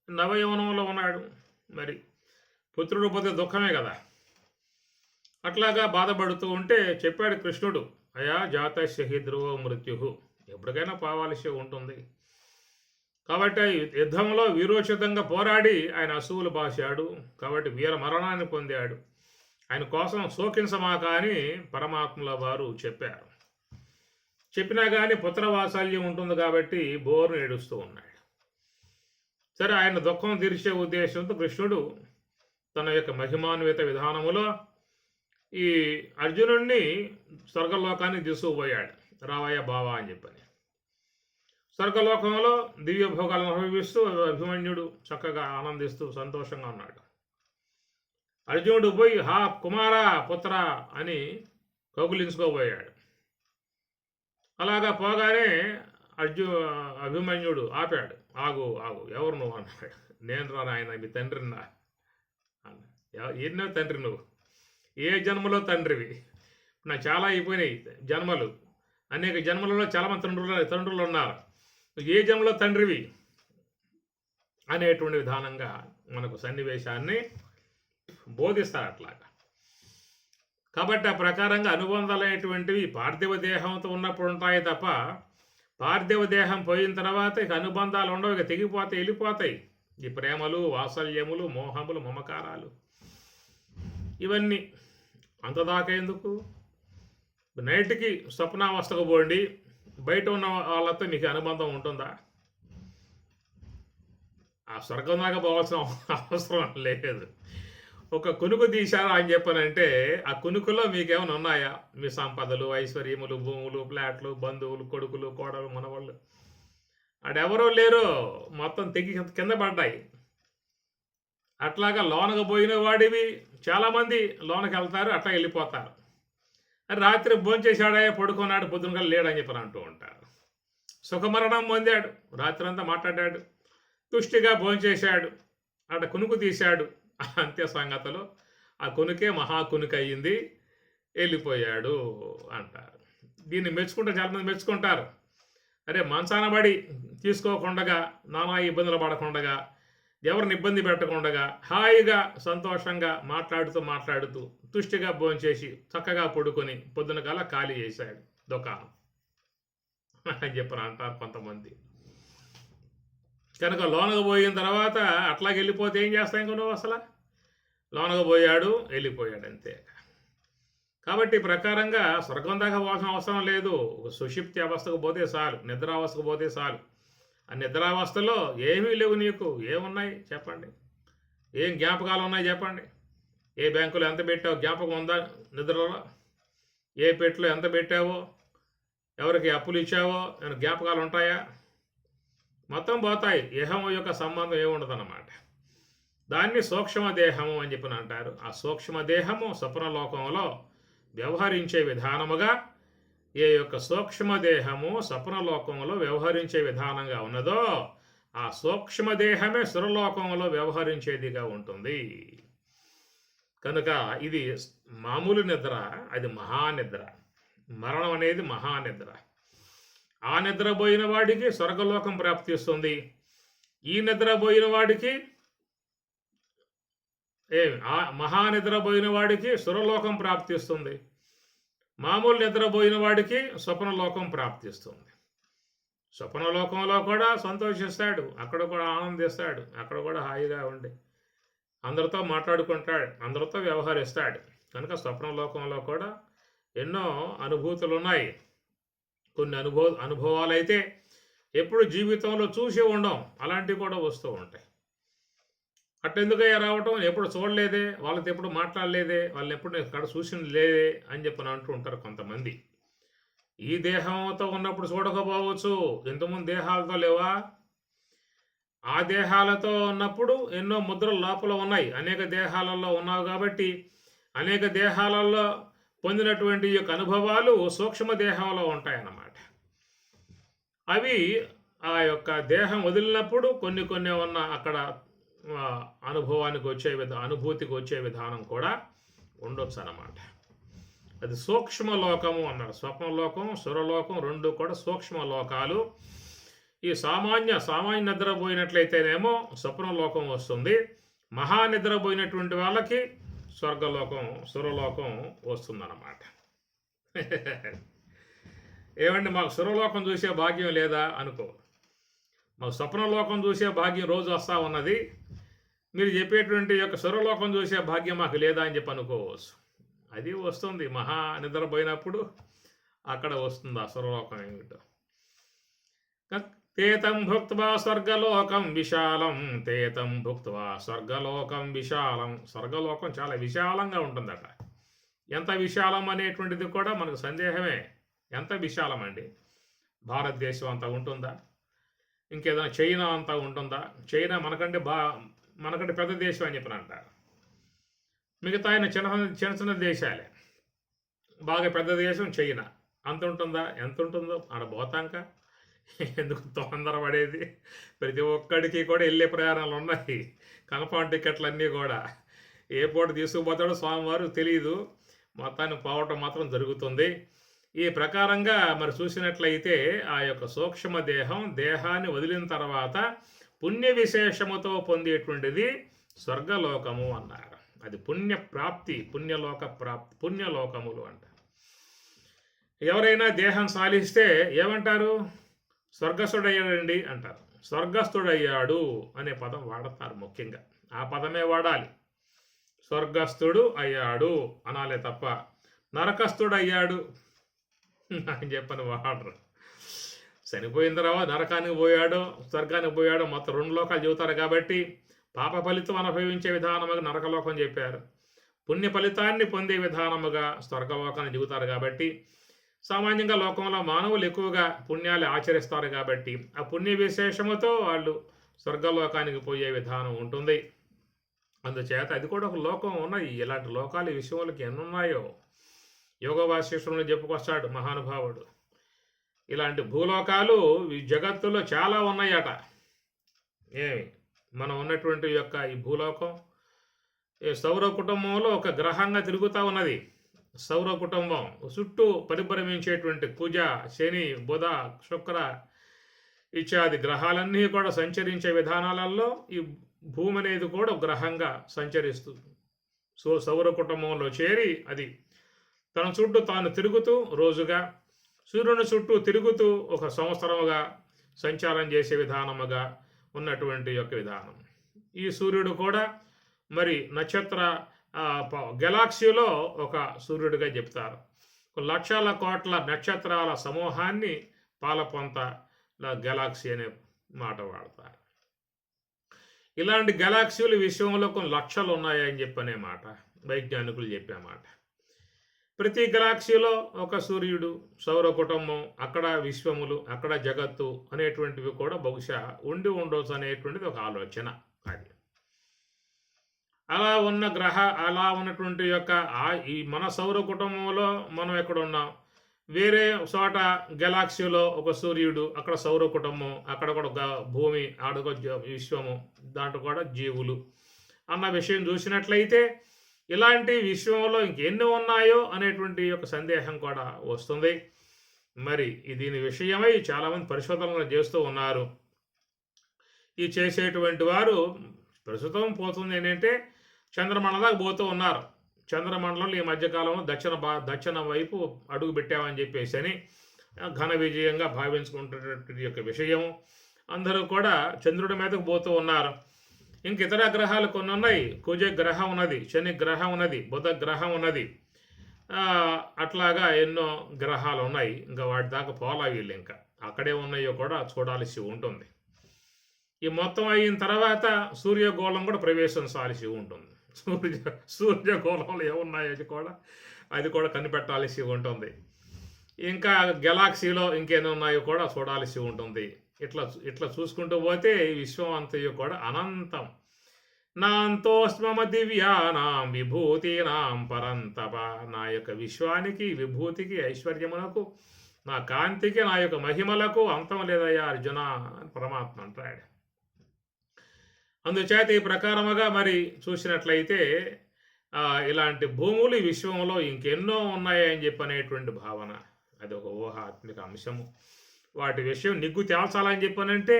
నవయవనంలో ఉన్నాడు, మరి పుత్రుడు పోతే దుఃఖమే కదా. అట్లాగా బాధపడుతూ ఉంటే చెప్పాడు కృష్ణుడు, అయా జాతస్య ధ్రువో మృత్యు, ఎప్పటికైనా పోవాల్సి ఉంటుంది. కాబట్టి యుద్ధంలో వీరోచితంగా పోరాడి ఆయన అసువులు బాశాడు. కాబట్టి వీర మరణాన్ని పొందాడు. ఆయన కోసం శోకించమాక అని పరమాత్మల వారు చెప్పారు. చెప్పినా కానీ పుత్రవాత్సల్యం ఉంటుంది కాబట్టి బోర్ను ఏడుస్తూ ఉన్నాడు. సరే, ఆయన దుఃఖం తీర్చే ఉద్దేశంతో కృష్ణుడు తన యొక్క మహిమాన్విత విధానములో ఈ అర్జునుడిని స్వర్గలోకానికి తీసుకుపోయాడు. రావయ్య బావా అని చెప్పని. స్వర్గలోకంలో దివ్య భోగాలను అనుభవిస్తూ అభిమన్యుడు చక్కగా ఆనందిస్తూ సంతోషంగా ఉన్నాడు. అర్జునుడు పోయి హా కుమారా పుత్ర అని కౌగులించుకోబోయాడు. అలాగా పోగానే అభిమన్యుడు ఆపాడు. ఆగు ఆగు, ఎవరు నువ్వు అన్నాడు. నేను రా నాయన, మీ తండ్రిని నా. ఎన్నో తండ్రి నువ్వు, ఏ జన్మలో తండ్రివి? నా చాలా అయిపోయినాయి జన్మలు, అనేక జన్మలలో చాలామంది తండ్రులు ఉన్నారు, ఏ జన్మలో తండ్రివి అనేటువంటి విధానంగా మనకు సన్నివేశాన్ని బోధిస్తారు అట్లాగా. కాబట్టి ఆ ప్రకారంగా అనుబంధాలు అనేటువంటివి పార్థివ దేహంతో ఉన్నప్పుడు ఉంటాయి తప్ప పార్థివ దేహం పోయిన తర్వాత ఇక అనుబంధాలు ఉండవు, ఇక తెగిపోతాయి, వెళ్ళిపోతాయి. ఈ ప్రేమలు, వాత్సల్యములు, మోహములు, మమకారాలు ఇవన్నీ అంతదాకా ఎందుకు? నైట్కి స్వప్నావస్థకు పోండి, బయట ఉన్న వాళ్ళతో మీకు అనుబంధం ఉంటుందా? ఆ స్వర్గం దాకా పోవాల్సిన అవసరం లేదు. ఒక కునుకు తీశారా అని చెప్పనంటే ఆ కునుకులో మీకేమైనా ఉన్నాయా? మీ సంపదలు, ఐశ్వర్యములు, భూములు, ఫ్లాట్లు, బంధువులు, కొడుకులు, కోడలు, మనవాళ్ళు, ఆడెవరో లేరు, మొత్తం తెగి కింద పడ్డాయి. అట్లాగా లోనకు పోయిన వాడివి చాలామంది లోనకి వెళ్తారు, అట్లా వెళ్ళిపోతారు. రాత్రి భోంచేశాడే, పడుకున్నాడు, పొద్దునగా లేడని చెప్పని అంటూ ఉంటారు. సుఖమరణం పొందాడు, రాత్రి అంతా మాట్లాడాడు, తుష్టిగా భోంచేశాడు, అక్కడ కునుకు తీశాడు, అంతే సంగతులు. ఆ కునుకే మహాకునుక అయ్యింది, వెళ్ళిపోయాడు అంటారు. దీన్ని చాలామంది మెచ్చుకుంటారు. అరే, మంచాన పడి తీసుకోకుండా, నానా ఇబ్బందులు పడకుండా, ఎవరిని ఇబ్బంది పెట్టకుండా, హాయిగా సంతోషంగా మాట్లాడుతూ తుష్టిగా భోంచేసి చక్కగా పడుకొని పొద్దున కల్లా ఖాళీ చేశాడు దుకాణం అని చెప్పని అంటారు కొంతమంది. కనుక లోనకు పోయిన తర్వాత అట్లాగే వెళ్ళిపోతే ఏం చేస్తాం ఇంకో నువ్వు? అసలు లోనకు పోయాడు, వెళ్ళిపోయాడు, అంతే. కాబట్టి ప్రకారంగా స్వర్గం దాకా పోవాల్సిన అవసరం లేదు. ఒక సుషిప్తి అవస్థకు పోతే చాలు, నిద్రావస్థకు పోతే చాలు. ఆ నిద్రావస్థలో ఏమీ లేవు, నీకు ఏమున్నాయి చెప్పండి? ఏం జ్ఞాపకాలు ఉన్నాయి చెప్పండి? ఏ బ్యాంకులో ఎంత పెట్టావో జ్ఞాపకం ఉందా? నిద్రలో ఏ పెట్టులో ఎంత పెట్టావో, ఎవరికి అప్పులు ఇచ్చావో ఏమైనా జ్ఞాపకాలు ఉంటాయా? మొత్తం పోతాయి. దేహం యొక్క సంబంధం ఏముండదన్నమాట. దాన్ని సూక్ష్మదేహము అని చెప్పిన అంటారు. ఆ సూక్ష్మదేహము స్వప్నలోకంలో వ్యవహరించే విధానముగా ఏ యొక్క సూక్ష్మదేహము స్వప్నలోకంలో వ్యవహరించే విధానంగా ఉన్నదో ఆ సూక్ష్మదేహమే సురలోకంలో వ్యవహరించేదిగా ఉంటుంది. కనుక ఇది మామూలు నిద్ర, అది మహానిద్ర. మరణం అనేది మహానిద్ర. ఆ నిద్రపోయిన వాడికి స్వర్గలోకం ప్రాప్తిస్తుంది. ఈ నిద్రపోయిన వాడికి ఆ మహానిద్రపోయిన వాడికి సురలోకం ప్రాప్తిస్తుంది. మామూలు నిద్రపోయిన వాడికి స్వప్నలోకం ప్రాప్తిస్తుంది. స్వప్నలోకంలో కూడా సంతోషిస్తాడు, అక్కడ కూడా ఆనందిస్తాడు, అక్కడ కూడా హాయిగా ఉండి అందరితో మాట్లాడుకుంటాడు, అందరితో వ్యవహరిస్తాడు. కనుక స్వప్నలోకంలో కూడా ఎన్నో అనుభూతులు ఉన్నాయి. కొన్ని అనుభవాలైతే ఎప్పుడు జీవితంలో చూసి ఉండం, అలాంటివి కూడా వస్తూ ఉంటాయి. అట్టెందుకయ్యా రావటం, ఎప్పుడు చూడలేదే, వాళ్ళతో ఎప్పుడు మాట్లాడలేదే, వాళ్ళని ఎప్పుడు అక్కడ చూసింది లేదే అని చెప్పని అంటూ ఉంటారు కొంతమంది. ఈ దేహంతో ఉన్నప్పుడు చూడకపోవచ్చు, ఇంతకుముందు దేహాలతో లేవా? ఆ దేహాలతో ఉన్నప్పుడు ఎన్నో ముద్రలు లోపల ఉన్నాయి, అనేక దేహాలలో ఉన్నావు కాబట్టి అనేక దేహాలలో పొందినటువంటి యొక్క అనుభవాలు సూక్ష్మ దేహంలో ఉంటాయన్నమాట. అవి ఆ యొక్క దేహం వదిలినప్పుడు కొన్ని కొన్ని ఉన్న అక్కడ అనుభవానికి వచ్చే అనుభూతికి వచ్చే విధానం కూడా ఉండొచ్చు అన్నమాట. అది సూక్ష్మలోకము అన్నారు. స్వప్నలోకం, సురలోకం రెండు కూడా సూక్ష్మలోకాలు. ఈ సామాన్య నిద్రపోయినట్లయితేనేమో స్వప్నలోకం వస్తుంది. మహానిద్రపోయినటువంటి వాళ్ళకి స్వర్గలోకం, సురలోకం వస్తుందన్నమాట. ఏమండి, మాకు సురలోకం చూసే భాగ్యం లేదా అనుకో, మాకు స్వప్నలోకం చూసే భాగ్యం రోజు వస్తూ ఉన్నది, మీరు చెప్పేటువంటి యొక్క సురలోకం చూసే భాగ్యం మాకు లేదా అని చెప్పి అనుకోవచ్చు. అది వస్తుంది, మహా నిద్రపోయినప్పుడు అక్కడ వస్తుంది ఆ సురలోకం ఏమిటో. తేతం భుక్త్వా స్వర్గలోకం విశాలం, తేతం భుక్త్వా స్వర్గలోకం విశాలం. స్వర్గలోకం చాలా విశాలంగా ఉంటుందట. ఎంత విశాలం అనేటువంటిది కూడా మనకు సందేహమే. ఎంత విశాలం అండి? భారతదేశం అంతా ఉంటుందా? ఇంకేదైనా చైనా అంతా ఉంటుందా? చైనా మనకంటే పెద్ద దేశం అని చెప్పిన అంటారు. మిగతా ఆయన చిన్న దేశాలే. బాగా పెద్ద దేశం చైనా. అంత ఉంటుందా? ఎంత ఉంటుందో ఆడ పోతాంక ఎందుకు తొందర పడేది? ప్రతి ఒక్కడికి కూడా వెళ్ళే ప్రయాణాలు ఉన్నాయి, కన్ఫర్మ్ టికెట్లు అన్నీ కూడా. ఏ పూట తీసుకుపోతాడో స్వామివారు తెలియదు, మొత్తాన్ని పోవటం మాత్రం జరుగుతుంది. ఈ ప్రకారంగా మరి చూసినట్లయితే ఆ యొక్క సూక్ష్మ దేహాన్ని వదిలిన తర్వాత పుణ్య విశేషముతో పొందేటువంటిది స్వర్గలోకము అన్నారు. అది పుణ్యప్రాప్తి, పుణ్యలోకములు అంటారు. ఎవరైనా దేహం సాలిస్తే ఏమంటారు? స్వర్గస్థుడయ్యాడండి అంటారు. స్వర్గస్థుడయ్యాడు అనే పదం వాడతారు ముఖ్యంగా. ఆ పదమే వాడాలి. స్వర్గస్థుడు అయ్యాడు అనాలే తప్ప నరకస్థుడయ్యాడు అని చెప్పని వాడరు. చనిపోయిన తర్వాత నరకానికి పోయాడో స్వర్గానికి పోయాడో మొత్తం రెండు లోకాలు చెబుతారు కాబట్టి పాప ఫలితం అనుభవించే విధానముగా నరకలోకం చెప్పారు, పుణ్య ఫలితాన్ని పొందే విధానముగా స్వర్గలోకాన్ని చెబుతారు. కాబట్టి సామాన్యంగా లోకంలో మానవులు ఎక్కువగా పుణ్యాలు ఆచరిస్తారు కాబట్టి ఆ పుణ్య విశేషముతో వాళ్ళు స్వర్గలోకానికి పోయే విధానం ఉంటుంది. అందుచేత అది కూడా ఒక లోకం ఉన్నాయి. ఇలాంటి లోకాలు ఈ విషయంలోకి ఎన్నున్నాయో యోగ వాసిష్ఠులను చెప్పుకొస్తాడు మహానుభావుడు. ఇలాంటి భూలోకాలు ఈ జగత్తులో చాలా ఉన్నాయట. మనం ఉన్నటువంటి యొక్క ఈ భూలోకం సౌర కుటుంబంలో ఒక గ్రహంగా తిరుగుతూ ఉన్నది. సౌర కుటుంబం చుట్టూ పరిభ్రమించేటువంటి కుజ, శని, బుధ, శుక్ర ఇత్యాది గ్రహాలన్నీ కూడా సంచరించే విధానాలలో ఈ భూమి అనేది కూడా గ్రహంగా సంచరిస్తుంది. సౌర కుటుంబంలో చేరి అది తన చుట్టూ తాను తిరుగుతూ రోజుగా, సూర్యుని చుట్టూ తిరుగుతూ ఒక సంవత్సరముగా సంచారం చేసే విధానముగా ఉన్నటువంటి యొక్క విధానం. ఈ సూర్యుడు కూడా మరి నక్షత్ర గెలాక్సీలో ఒక సూర్యుడిగా చెప్తారు. లక్షల కోట్ల నక్షత్రాల సమూహాన్ని పాలపొంత గెలాక్సీ అనే మాట వాడతారు. ఇలాంటి గెలాక్సీల విషయంలో కొన్ని లక్షలు ఉన్నాయని చెప్పనే మాట వైజ్ఞానికులు చెప్పే మాట. ప్రతి గెలాక్సీలో ఒక సూర్యుడు, సౌర కుటుంబం, అక్కడ విశ్వములు, అక్కడ జగత్తు అనేటువంటివి కూడా బహుశా ఉండి ఉండవచ్చు అనేటువంటిది ఒక ఆలోచన. అది అలా ఉన్నటువంటి యొక్క ఈ మన సౌర కుటుంబంలో మనం ఎక్కడ ఉన్నాం? వేరే చోట గెలాక్సీలో ఒక సూర్యుడు, అక్కడ సౌర కుటుంబం, అక్కడ కూడా ఒక భూమి, ఆడొక విశ్వము, దాంట్లో కూడా జీవులు అన్న విషయం చూసినట్లయితే ఇలాంటి విశ్వంలో ఇంకెన్ని ఉన్నాయో అనేటువంటి ఒక సందేహం కూడా వస్తుంది. మరి దీని విషయమై చాలామంది పరిశోధనలు చేస్తూ ఉన్నారు. ఈ చేసేటువంటి వారు ప్రస్తుతం పోతుంది ఏంటంటే చంద్రమండలం దాకా పోతూ ఉన్నారు. చంద్రమండలంలో ఈ మధ్యకాలంలో దక్షిణ వైపు అడుగు పెట్టామని చెప్పేసి అని ఘన విజయంగా భావించుకుంటున్నటువంటి యొక్క విషయం. అందరూ కూడా చంద్రుడి మీదకు పోతూ ఉన్నారు. ఇంక ఇతర గ్రహాలు కొన్ని ఉన్నాయి. కుజ గ్రహం ఉన్నది, శని గ్రహం ఉన్నది, బుధ గ్రహం ఉన్నది, అట్లాగా ఎన్నో గ్రహాలు ఉన్నాయి. ఇంకా వాటి దాకా పోలా వీళ్ళు, ఇంకా అక్కడే ఉన్నాయో కూడా చూడాల్సి ఉంటుంది. ఈ మొత్తం అయిన తర్వాత సూర్యగోళం కూడా ప్రవేశం సాల్సి ఉంటుంది. సూర్యగోళంలో ఏమున్నాయో కూడా అది కూడా కనిపెట్టాల్సి ఉంటుంది. ఇంకా గెలాక్సీలో ఇంకేమి ఉన్నాయో కూడా చూడాల్సి ఉంటుంది. ఇట్లా చూసుకుంటూ పోతే ఈ విశ్వం అంతయు కూడా అనంతం. నాంతోస్మమ దివ్యానాం విభూతీనాం పరంతప. నా యొక్క విశ్వానికి, విభూతికి, ఐశ్వర్యమునకు, నా కాంతికి, నా యొక్క మహిమలకు అంతం లేదయ్యా అర్జున అని పరమాత్మ అంటాడు. అందుచేత ఈ ప్రకారముగా మరి చూసినట్లయితే ఇలాంటి భూములు ఈ విశ్వంలో ఇంకెన్నో ఉన్నాయని చెప్పనేటువంటి భావన, అది ఒక ఊహాత్మిక అంశము. వాటి విషయం నిగ్గు తేల్చాలని చెప్పనంటే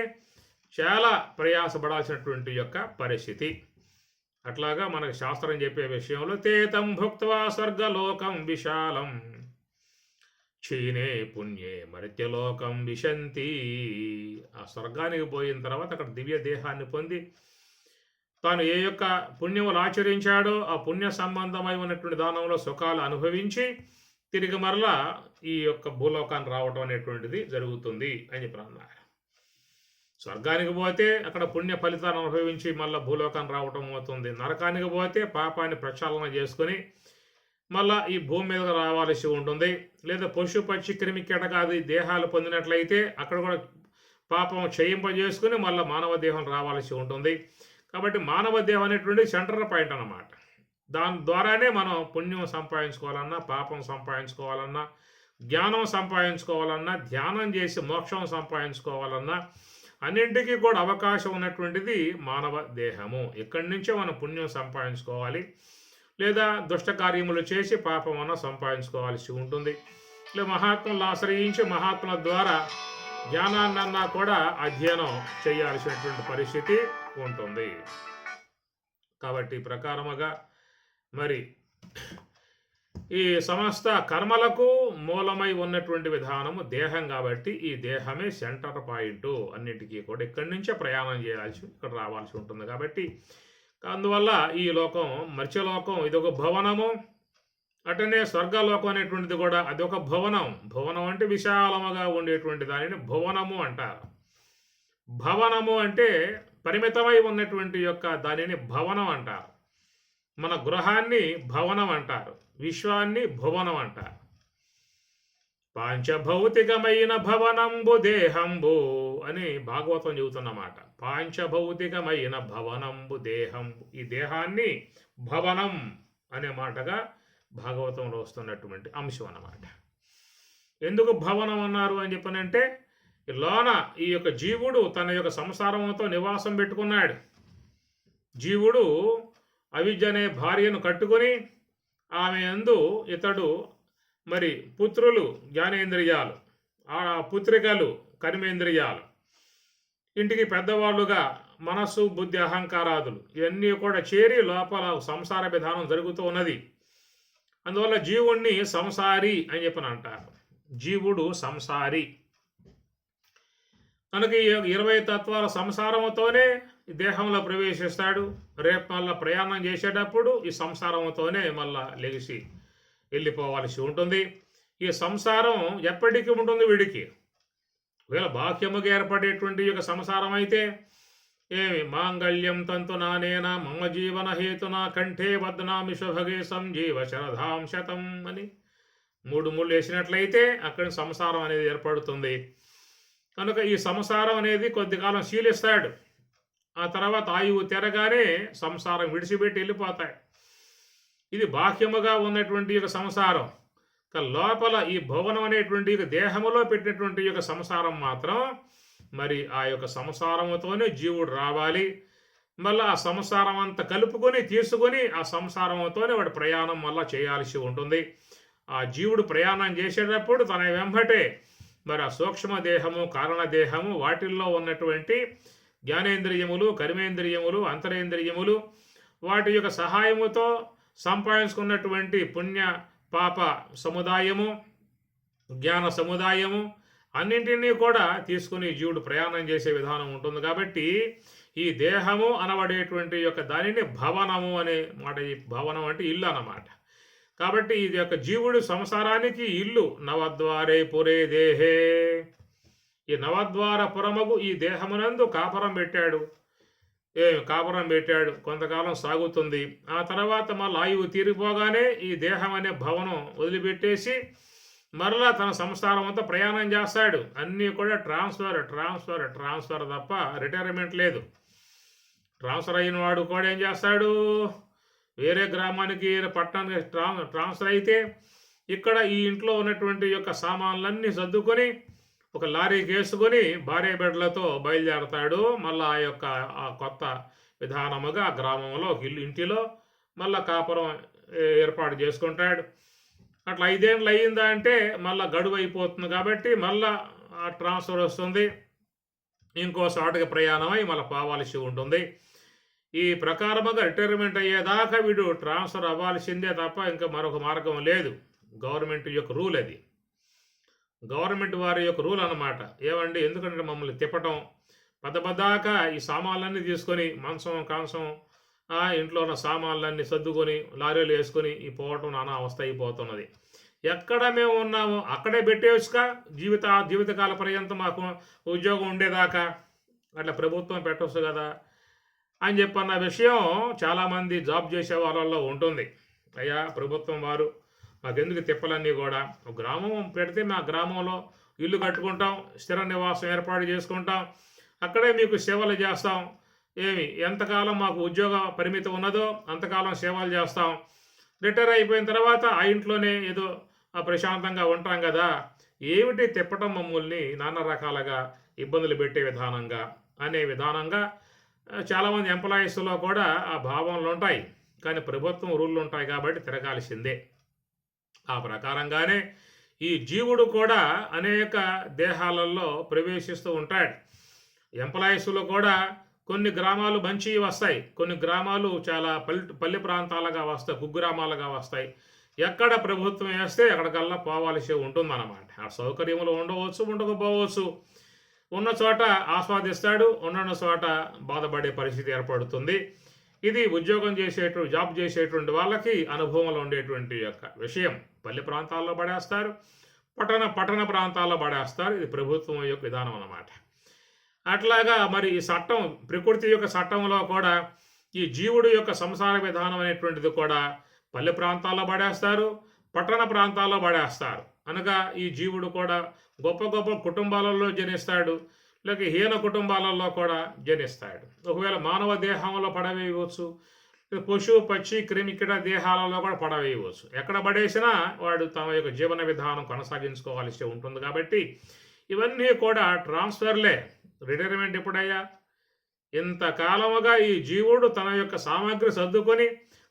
చాలా ప్రయాసపడాల్సినటువంటి యొక్క పరిస్థితి. అట్లాగా మనకు శాస్త్రం చెప్పే విషయంలో తేతం భుక్త్వా స్వర్గలోకం విశాలం క్షీణే పుణ్యే మర్త్యలోకం విశంతి. ఆ స్వర్గానికి పోయిన తర్వాత అక్కడ దివ్య దేహాన్ని పొంది తాను ఏ యొక్క పుణ్యములు ఆచరించాడో ఆ పుణ్య సంబంధమై ఉన్నటువంటి దానంలో సుఖాలు అనుభవించి తిరిగి మరలా ఈ యొక్క భూలోకాన్ని రావటం అనేటువంటిది జరుగుతుంది అని చెప్పి అన్నారు. స్వర్గానికి పోతే అక్కడ పుణ్య ఫలితాన్ని అనుభవించి మళ్ళీ భూలోకాన్ని రావటం అవుతుంది. నరకానికి పోతే పాపాన్ని ప్రక్షాళన చేసుకుని మళ్ళా ఈ భూమి మీద రావాల్సి ఉంటుంది. లేదా పశు పక్షి క్రిమి కీటకాది దేహాలు పొందినట్లయితే అక్కడ కూడా పాపం క్షయింపజేసుకుని మళ్ళీ మానవ దేహం రావాల్సి ఉంటుంది. కాబట్టి మానవ దేహం అనేటువంటి సెంటర్ పాయింట్ అన్నమాట. దాని ద్వారానే మనం పుణ్యం సంపాదించుకోవాలన్నా, పాపం సంపాదించుకోవాలన్నా, జ్ఞానం సంపాదించుకోవాలన్నా, ధ్యానం చేసి మోక్షం సంపాదించుకోవాలన్నా అన్నింటికీ కూడా అవకాశం ఉన్నటువంటిది మానవ దేహము. ఇక్కడి నుంచే మనం పుణ్యం సంపాదించుకోవాలి, లేదా దుష్ట కార్యములు చేసి పాపం అన్న సంపాదించుకోవాల్సి ఉంటుంది. లేదా మహాత్ములను ఆశ్రయించి మహాత్ముల ద్వారా జ్ఞానాన్నన్నా కూడా అధ్యయనం చేయాల్సినటువంటి పరిస్థితి ఉంటుంది. కాబట్టి ప్రకారముగా మరి ఈ సమస్త కర్మలకు మూలమై ఉన్నటువంటి విధానము దేహం. కాబట్టి ఈ దేహమే సెంటర్ పాయింట్. అన్నింటికీ కూడా ఇక్కడి నుంచే ప్రయాణం చేయాల్సి, ఇక్కడ రావాల్సి ఉంటుంది. కాబట్టి అందువల్ల ఈ లోకం మర్త్యలోకం ఇదొక భవనము. అటనే స్వర్గలోకం అనేటువంటిది కూడా అదొక భవనం. భవనం అంటే విశాలముగా ఉండేటువంటి దానిని భవనము అంటారు. భవనము అంటే పరిమితమై ఉన్నటువంటి యొక్క దానిని భవనం అంటారు. మన గృహాన్ని భవనం అంటారు, విశ్వాన్ని భువనం అంటారు. పాంచభౌతికమైన భవనంబు దేహంబు అని భాగవతం చెబుతున్నమాట. పాంచభౌతికమైన భవనంబు దేహంబు. ఈ దేహాన్ని భవనం అనే మాటగా భాగవతంలో వస్తున్నటువంటి అంశం అన్నమాట. ఎందుకు భవనం అన్నారు అని చెప్పనంటే లోన ఈ యొక్క జీవుడు తన యొక్క సంసారంతో నివాసం పెట్టుకున్నాడు. జీవుడు అవిద్య అనే భార్యను కట్టుకొని ఆమె యందు ఇతడు మరి పుత్రులు జ్ఞానేంద్రియాలు, ఆ పుత్రికలు కర్మేంద్రియాలు, ఇంటికి పెద్దవాళ్ళుగా మనస్సు, బుద్ధి, అహంకారాదులు ఇవన్నీ కూడా చేరి లోపల సంసార విధానం జరుగుతూ ఉన్నది. అందువల్ల జీవుణ్ణి సంసారి అని చెప్పని అంటారు. జీవుడు సంసారి కనుక ఈ 20 తత్వాల సంసారంతోనే దేహంలో ప్రవేశిస్తాడు. రేపు మళ్ళీ ప్రయాణం చేసేటప్పుడు ఈ సంసారంతోనే మళ్ళా లెగిసి వెళ్ళిపోవాల్సి ఉంటుంది. ఈ సంసారం ఎప్పటికీ ఉంటుంది వీడికి. ఒకవేళ బాహ్యముగా ఏర్పడేటువంటి యొక్క సంసారం అయితే ఏమి మాంగళ్యం తంతు నానేనా మమ జీవన హేతునా కంఠే బద్నామి శుభగే సంజీవ శరధాం శతం అని 3 ముళ్ళు వేసినట్లయితే అక్కడ సంసారం అనేది ఏర్పడుతుంది. కనుక ఈ సంసారం అనేది కొద్ది కాలం శీలిస్తాడు. ఆ తర్వాత ఆయువు తెరగానే సంసారం విడిచిపెట్టి వెళ్ళిపోతాయి. ఇది బాహ్యముగా ఉన్నటువంటి యొక్క సంసారం. లోపల ఈ భువనం అనేటువంటి దేహములో పెట్టినటువంటి యొక్క సంసారం మాత్రం మరి ఆ యొక్క సంసారముతోనే జీవుడు రావాలి. మళ్ళీ ఆ సంసారం అంతా కలుపుకొని తీసుకొని ఆ సంసారంతోనే వాడు ప్రయాణం మళ్ళీ చేయాల్సి ఉంటుంది. ఆ జీవుడు ప్రయాణం చేసేటప్పుడు తన వెంబటే మరి ఆ సూక్ష్మ దేహము, కారణ దేహము, వాటిల్లో ఉన్నటువంటి జ్ఞానేంద్రియములు, కర్మేంద్రియములు, అంతరేంద్రియములు, వాటి యొక్క సహాయముతో సంపాదించుకున్నటువంటి పుణ్య పాప సముదాయము, జ్ఞాన సముదాయము అన్నింటినీ కూడా తీసుకుని జీవుడు ప్రయాణం చేసే విధానం ఉంటుంది. కాబట్టి ఈ దేహము అనబడేటువంటి యొక్క దానిని భవనము అనే మాట. ఈ భవనం అంటే ఇల్లు అన్నమాట. కాబట్టి ఇది యొక్క జీవుడు సంసారానికి ఇల్లు. నవద్వారే పురే దేహే, ఈ నవద్వార పురమగు ఈ దేహమునందు కాపురం పెట్టాడు. కాపురం పెట్టాడు, కొంతకాలం సాగుతుంది. ఆ తర్వాత మళ్ళీ ఆయువు తీరిపోగానే ఈ దేహం అనే భవనం వదిలిపెట్టేసి మరలా తన సంసారం అంతా ప్రయాణం చేస్తాడు. అన్నీ కూడా ట్రాన్స్ఫర్ ట్రాన్స్ఫర్ ట్రాన్స్ఫర్ తప్ప రిటైర్మెంట్ లేదు. ట్రాన్స్ఫర్ అయిన వాడు కూడా ఏం చేస్తాడు, వేరే గ్రామానికి పట్టణానికి ట్రాన్స్ఫర్ అయితే ఇక్కడ ఈ ఇంట్లో ఉన్నటువంటి యొక్క సామాన్లన్నీ సర్దుకొని ఒక లారీకి వేసుకొని భార్య బిడ్డలతో బయలుదేరతాడు. మళ్ళీ ఆ యొక్క ఆ కొత్త విధానముగా ఆ గ్రామంలో ఇంటిలో మళ్ళీ కాపురం ఏర్పాటు చేసుకుంటాడు. అట్లా 5 ఏళ్ళు అయ్యిందా అంటే మళ్ళీ గడువు అయిపోతుంది. కాబట్టి మళ్ళీ ఆ ట్రాన్స్ఫర్ వస్తుంది, ఇంకో చోటకి ప్రయాణమై మళ్ళీ పోవాల్సి ఉంటుంది. ఈ ప్రకారముగా రిటైర్మెంట్ అయ్యేదాకా వీడు ట్రాన్స్ఫర్ అవ్వాల్సిందే తప్ప ఇంకా మరొక మార్గం లేదు. గవర్నమెంట్ యొక్క రూల్ అది, గవర్నమెంట్ వారి యొక్క రూల్ అన్నమాట. ఏమండి, ఎందుకంటే మమ్మల్ని తిప్పటం పదపదాకా ఈ సామాన్లన్నీ తీసుకొని మంచం కాంసం ఇంట్లో ఉన్న సామాన్లన్నీ సర్దుకొని లారీలు వేసుకొని ఈ పోవటం నానా అవస్థ అయిపోతున్నది. ఎక్కడ మేము ఉన్నామో అక్కడే పెట్టేసుక జీవితకాల పర్యంతం మాకు ఉద్యోగం ఉండేదాకా అట్లా ప్రభుత్వం పెట్టవచ్చు కదా అని చెప్పన్న విషయం చాలామంది జాబ్ చేసే వాళ్ళల్లో ఉంటుంది. అయ్యా ప్రభుత్వం వారు మాకెందుకు తిప్పలన్నీ కూడా, గ్రామం పెడితే మా గ్రామంలో ఇల్లు కట్టుకుంటాం, స్థిర నివాసం ఏర్పాటు చేసుకుంటాం, అక్కడే మీకు సేవలు చేస్తాం. ఎంతకాలం మాకు ఉద్యోగ పరిమితి ఉన్నదో అంతకాలం సేవలు చేస్తాం. రిటైర్ అయిపోయిన తర్వాత ఆ ఇంట్లోనే ఏదో ప్రశాంతంగా ఉంటాం కదా, ఏమిటి తిప్పటం మమ్మల్ని నానా రకాలుగా ఇబ్బందులు పెట్టే విధానంగా అనే విధానంగా చాలామంది ఎంప్లాయీస్లో కూడా ఆ భావనలు ఉంటాయి. కానీ ప్రభుత్వం రూళ్ళు ఉంటాయి కాబట్టి తిరగాల్సిందే. ఆ ప్రకారంగానే ఈ జీవుడు కూడా అనేక దేహాలలో ప్రవేశిస్తూ ఉంటాడు. ఎంప్లాయీస్లో కూడా కొన్ని గ్రామాలు మంచివి వస్తాయి, కొన్ని గ్రామాలు చాలా పల్లె ప్రాంతాలుగా వస్తాయి, కుగ్రామాలుగా వస్తాయి. ఎక్కడ ప్రభుత్వం వేస్తే అక్కడికల్లా పోవాల్సి ఉంటుందన్నమాట. ఆ సౌకర్యములు ఉండవచ్చు, ఉండకపోవచ్చు. ఉన్న చోట ఆస్వాదిస్తాడు, ఉన్న చోట బాధపడే పరిస్థితి ఏర్పడుతుంది. ఇది ఉద్యోగం జాబ్ చేసేటువంటి వాళ్ళకి అనుభవంలో ఉండేటువంటి యొక్క విషయం. పల్లె ప్రాంతాల్లో పడేస్తారు, పట్టణ ప్రాంతాల్లో పడేస్తారు. ఇది ప్రభుత్వం యొక్క విధానం అన్నమాట. అట్లాగా మరి ఈ చట్టం, ప్రకృతి యొక్క చట్టంలో కూడా ఈ జీవుడు యొక్క సంసార విధానం అనేటువంటిది కూడా పల్లె ప్రాంతాల్లో పడేస్తారు, పట్టణ ప్రాంతాల్లో పడేస్తారు. అనగా ఈ జీవుడు కూడా గొప్ప గొప్ప కుటుంబాలలో జనిస్తాడు, లేక హీన కుటుంబాలలో కూడా జనిస్తాడు. ఒకవేళ మానవ దేహంలో పడవేయవచ్చు, పశు పక్షి క్రిమికీట దేహాలలో కూడా పడవేయవచ్చు. ఎక్కడ పడేసినా వాడు తమ యొక్క జీవన విధానం కొనసాగించుకోవాల్సి ఉంటుంది. కాబట్టి ఇవన్నీ కూడా ట్రాన్స్ఫర్లే. రిటైర్మెంట్ ఎప్పుడయ్యా? ఇంతకాలముగా ఈ జీవుడు తన యొక్క సామగ్రి సర్దుకొని